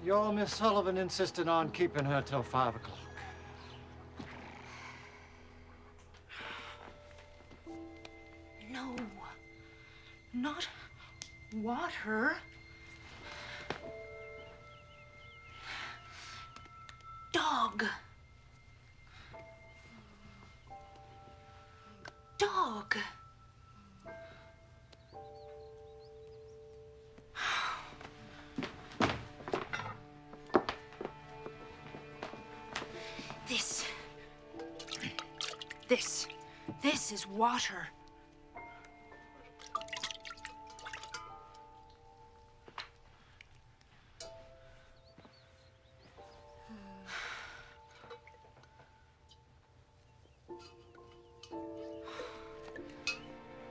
Your Miss Sullivan insisted on keeping her till 5 o'clock. No. Not water. Dog. Dog. This is water.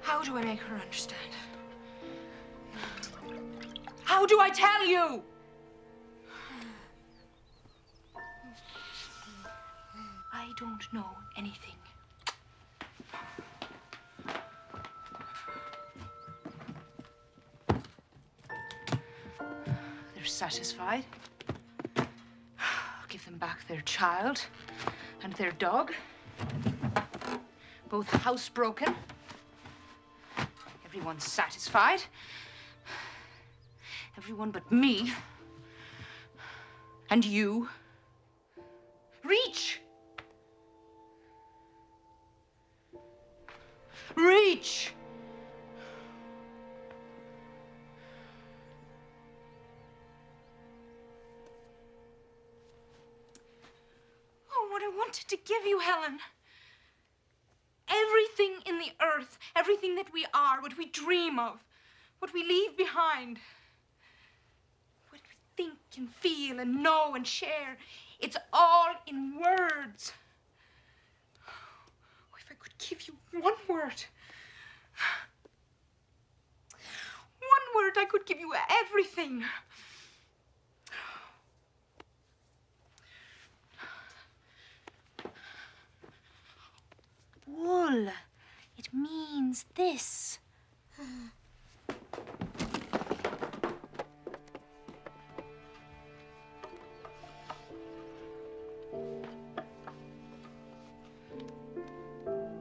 How do I make her understand? How do I tell you? I don't know anything. They're satisfied. I'll give them back their child and their dog. Both housebroken. Everyone's satisfied. Everyone but me. And you. Reach! Reach! Oh, what I wanted to give you, Helen. Everything in the earth, everything that we are, what we dream of, what we leave behind, what we think and feel and know and share, it's all in words. Oh, if I could give you one word, I could give you everything. wool. It means this.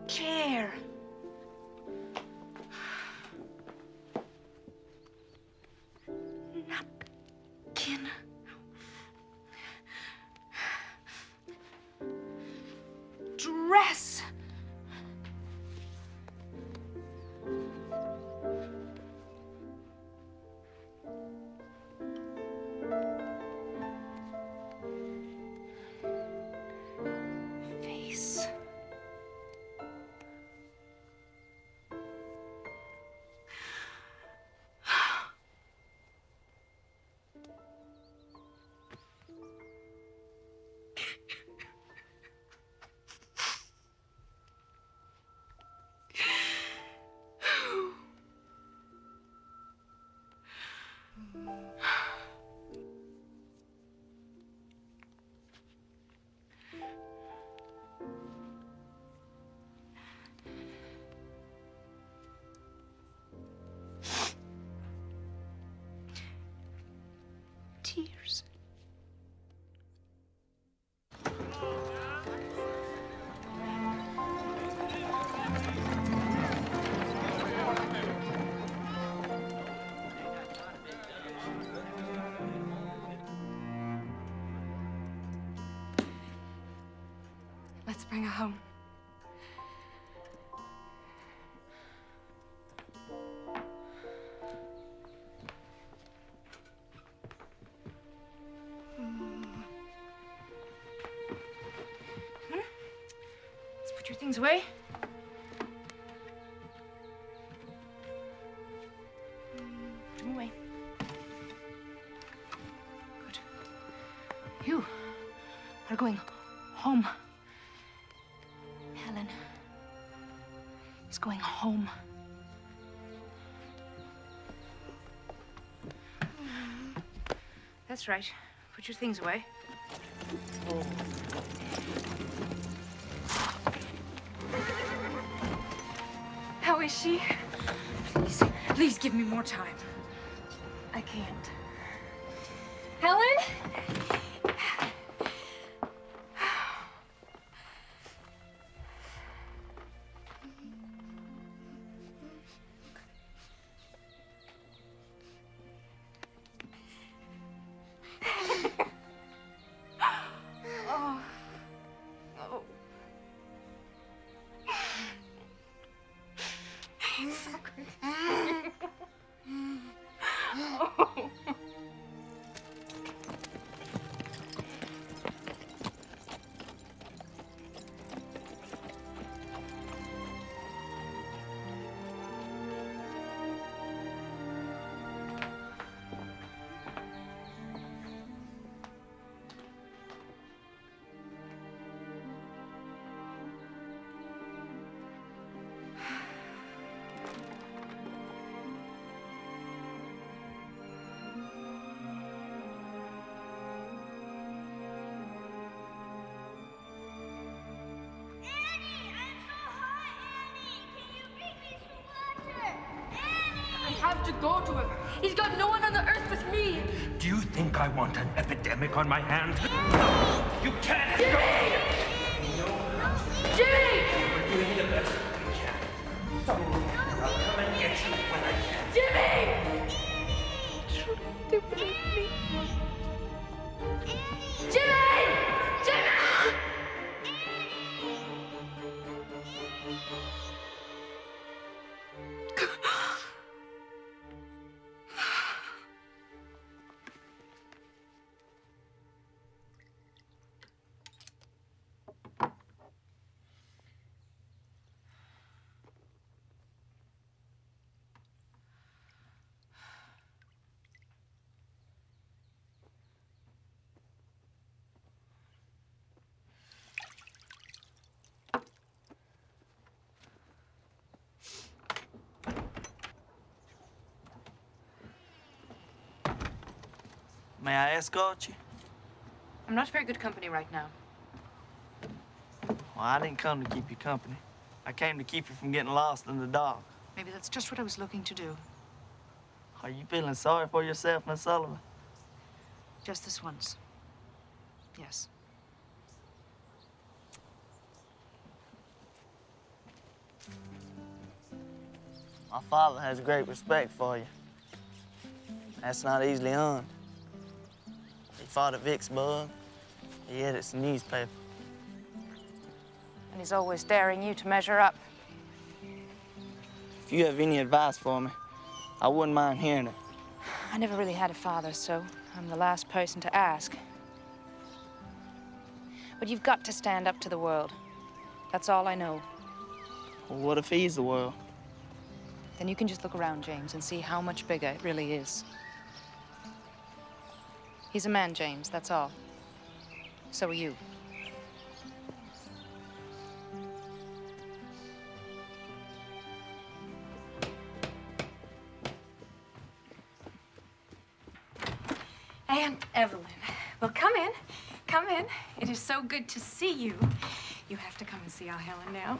Chair. Napkin. Dress. Face. Tears. Let's bring her home. Let's put your things away. Put them away. Good. You are going home. Helen is going home. That's right. Put your things away. How is she? Please give me more time. I can't. Helen? Oh. Oh. Oh. I have to go to him. He's got no one on the earth but me. Do you think I want an epidemic on my hands? You can't Jimmy! go! Jimmy! We're doing the best we can. So, I'll come and get you when I can. Jimmy! They wouldn't me. Jimmy! Jimmy! May I escort you? I'm not very good company right now. Well, I didn't come to keep you company. I came to keep you from getting lost in the dark. Maybe that's just what I was looking to do. Are you feeling sorry for yourself, Miss Sullivan? Just this once. Yes. My father has great respect for you. That's not easily earned. He fought at Vicksburg. He edits the newspaper. And he's always daring you to measure up. If you have any advice for me, I wouldn't mind hearing it. I never really had a father, so I'm the last person to ask. But you've got to stand up to the world. That's all I know. Well, what if he's the world? Then you can just look around, James, and see how much bigger it really is. He's a man, James, that's all. So are you. Aunt Evelyn. Well, come in. Come in. It is so good to see you. You have to come and see our Helen now.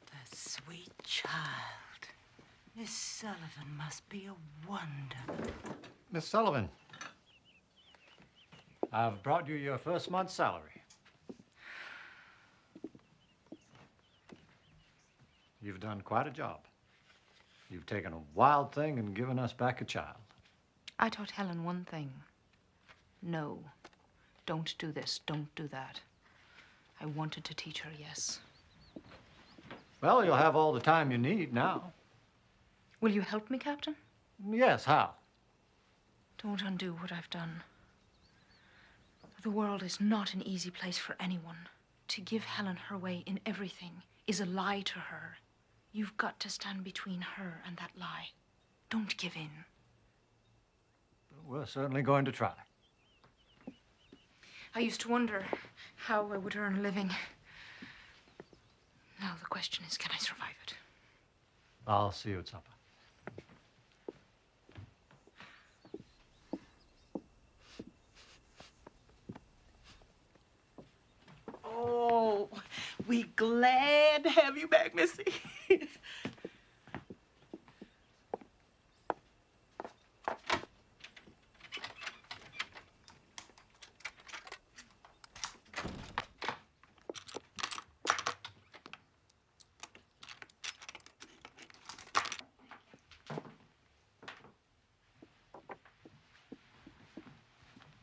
The sweet child. Miss Sullivan must be a wonder. Miss Sullivan, I've brought you your first month's salary. You've done quite a job. You've taken a wild thing and given us back a child. I taught Helen one thing. No. Don't do this. Don't do that. I wanted to teach her, yes. Well, you'll have all the time you need now. Will you help me, Captain? Yes, how? Don't undo what I've done. The world is not an easy place for anyone. To give Helen her way in everything is a lie to her. You've got to stand between her and that lie. Don't give in. We're certainly going to try. I used to wonder how I would earn a living. Now the question is, can I survive it? I'll see you at supper. Oh, we glad to have you back, Missy.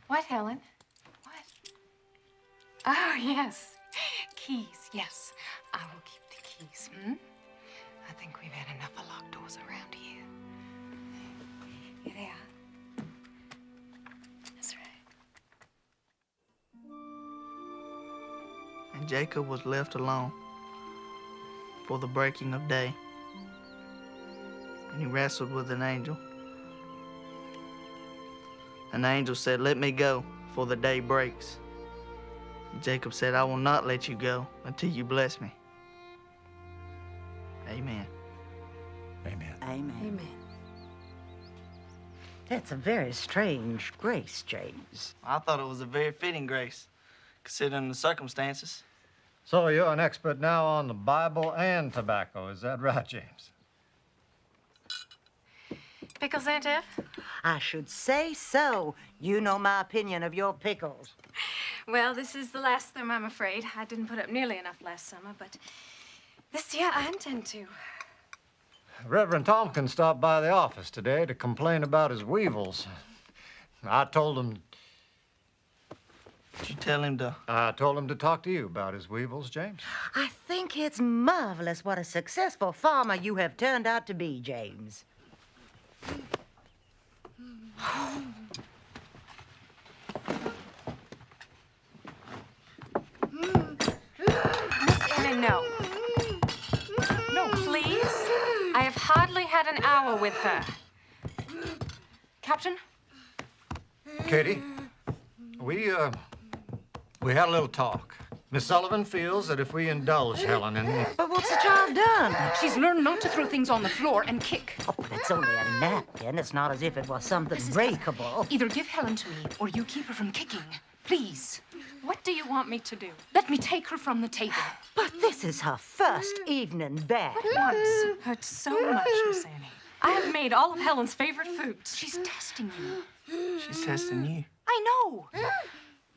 What, Helen? What? Oh, yes. Keys, yes. I will keep the keys, hmm? I think we've had enough of locked doors around here. Here they are. That's right. And Jacob was left alone for the breaking of day. And he wrestled with an angel. And the angel said, "Let me go, for the day breaks." And Jacob said, "I will not let you go until you bless me." Amen. Amen. Amen. Amen. That's a very strange grace, James. I thought it was a very fitting grace, considering the circumstances. So you're an expert now on the Bible and tobacco, is that right, James? Pickles, Aunt Ev? I should say so. You know my opinion of your pickles. Well, this is the last of them, I'm afraid. I didn't put up nearly enough last summer, but this year I intend to. Reverend Tompkins stopped by the office today to complain about his weevils. I told him Did you tell him to? I told him to talk to you about his weevils, James. I think it's marvelous what a successful farmer you have turned out to be, James. Miss Anna, no. No, please. I have hardly had an hour with her. Captain? Katie, we had a little talk. Miss Sullivan feels that if we indulge Helen in... But what's the child done? She's learned not to throw things on the floor and kick. Oh, but it's only a napkin. It's not as if it was something breakable. Either give Helen to me or you keep her from kicking. Please. What do you want me to do? Let me take her from the table. But this is her first evening back. Once hurt so much, Miss Annie. I have made all of Helen's favorite foods. She's testing you. She's testing you. I know.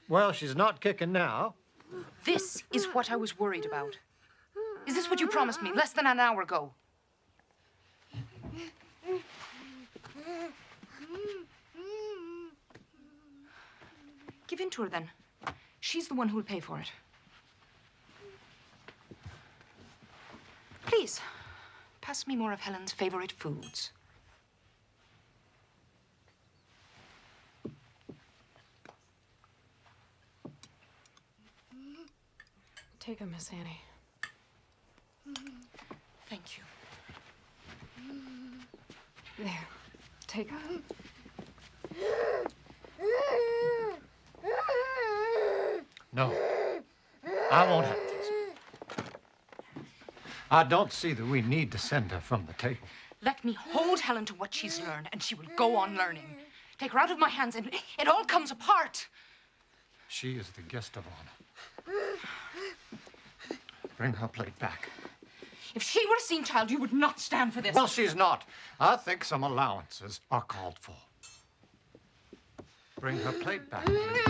Well, she's not kicking now. This is what I was worried about. Is this what you promised me less than an hour ago? Give in to her, then. She's the one who'll pay for it. Please, pass me more of Helen's favorite foods. Take her, Miss Annie. Thank you. There. Take her. No. I won't have this. I don't see that we need to send her from the table. Let me hold Helen to what she's learned, and she will go on learning. Take her out of my hands, and it all comes apart. She is the guest of honor. Bring her plate back. If she were a seen child, you would not stand for this. Well, she's not. I think some allowances are called for. Bring her plate back, please.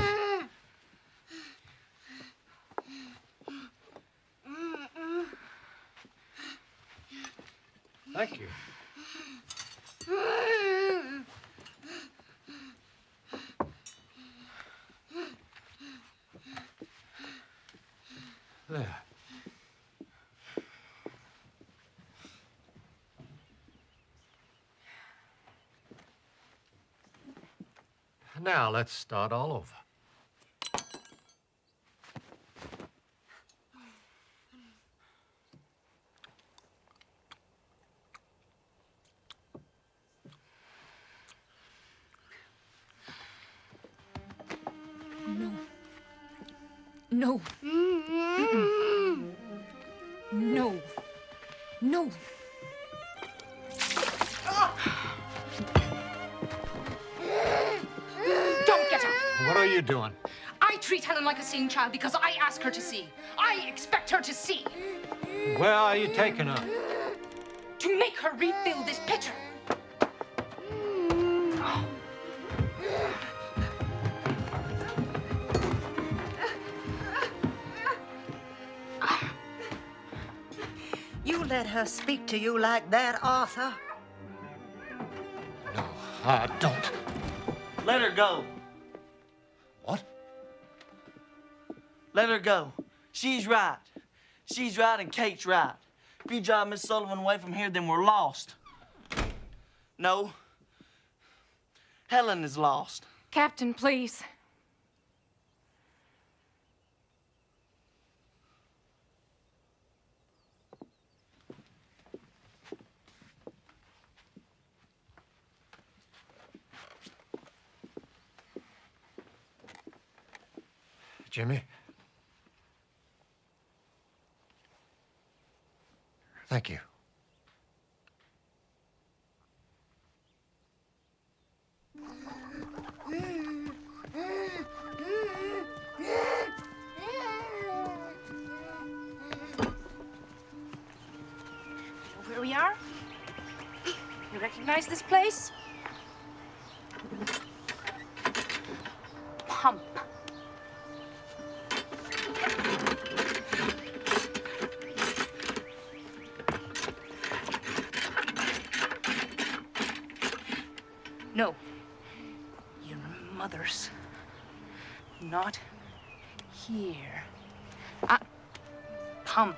Thank you. There. Now let's start all over. No. Mm-mm. No. No. Don't get up. What are you doing? I treat Helen like a seeing child because I ask her to see. I expect her to see. Where are you taking her? To make her refill this pitcher. You let her speak to you like that, Arthur? No, I don't. Let her go. What? Let her go. She's right. She's right and Kate's right. If you drive Miss Sullivan away from here, then we're lost. No. Helen is lost. Captain, please. Jimmy. Thank you. Where we are? You recognize this place? Pump. No. Your mother's. Not here. Pump.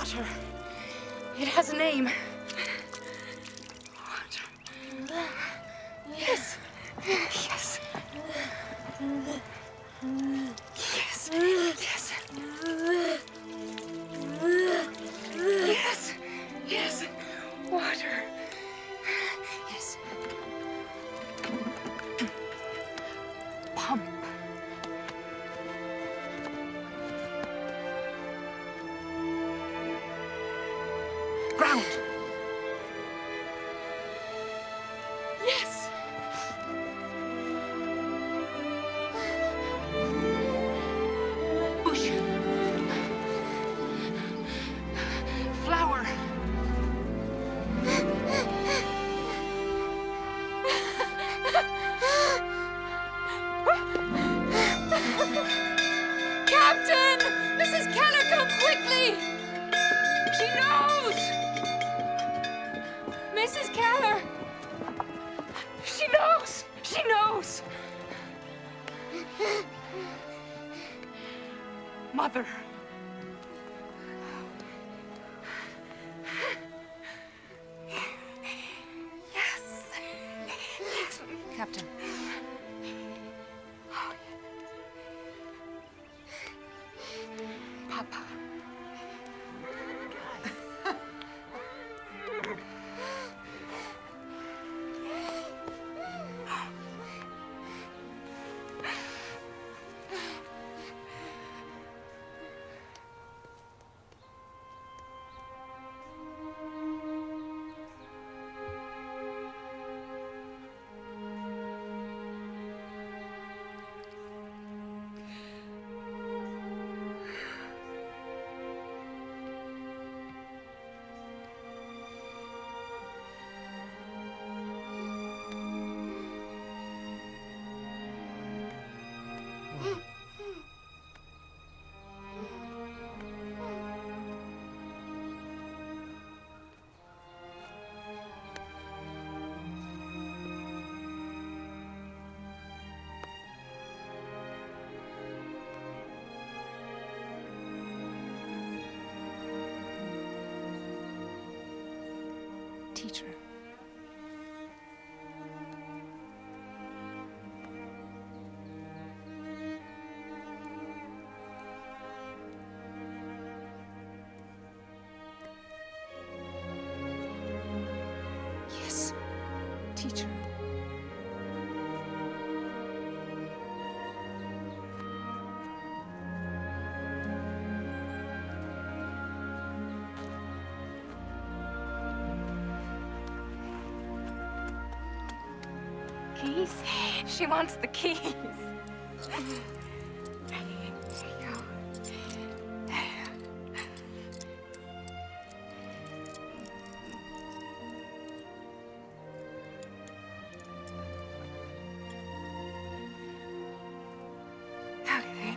Water. It has a name. Yes. Yes. Yes. Yes. Yes. Yes. Water. Yes. Pump. Ground. Yes. Bush. Flower. Captain! Mrs. Keller, come quickly! She knows! Mrs. Keller! She knows! She knows! Mother. Yes. Yes. Captain. Papa. Teacher. Yes, teacher. Keys? She wants the keys. There you go. Okay.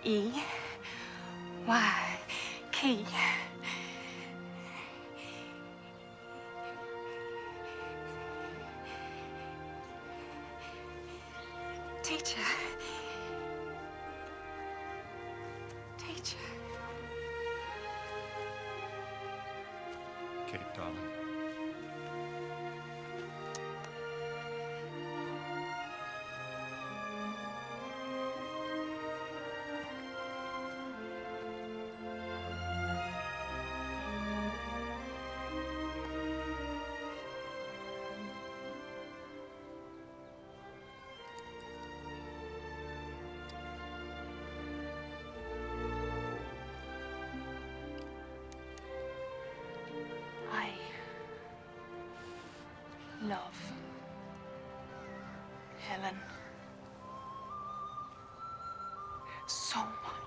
K-E-Y. Key. Teacher. Teacher. Kate, darling. I love Helen so much.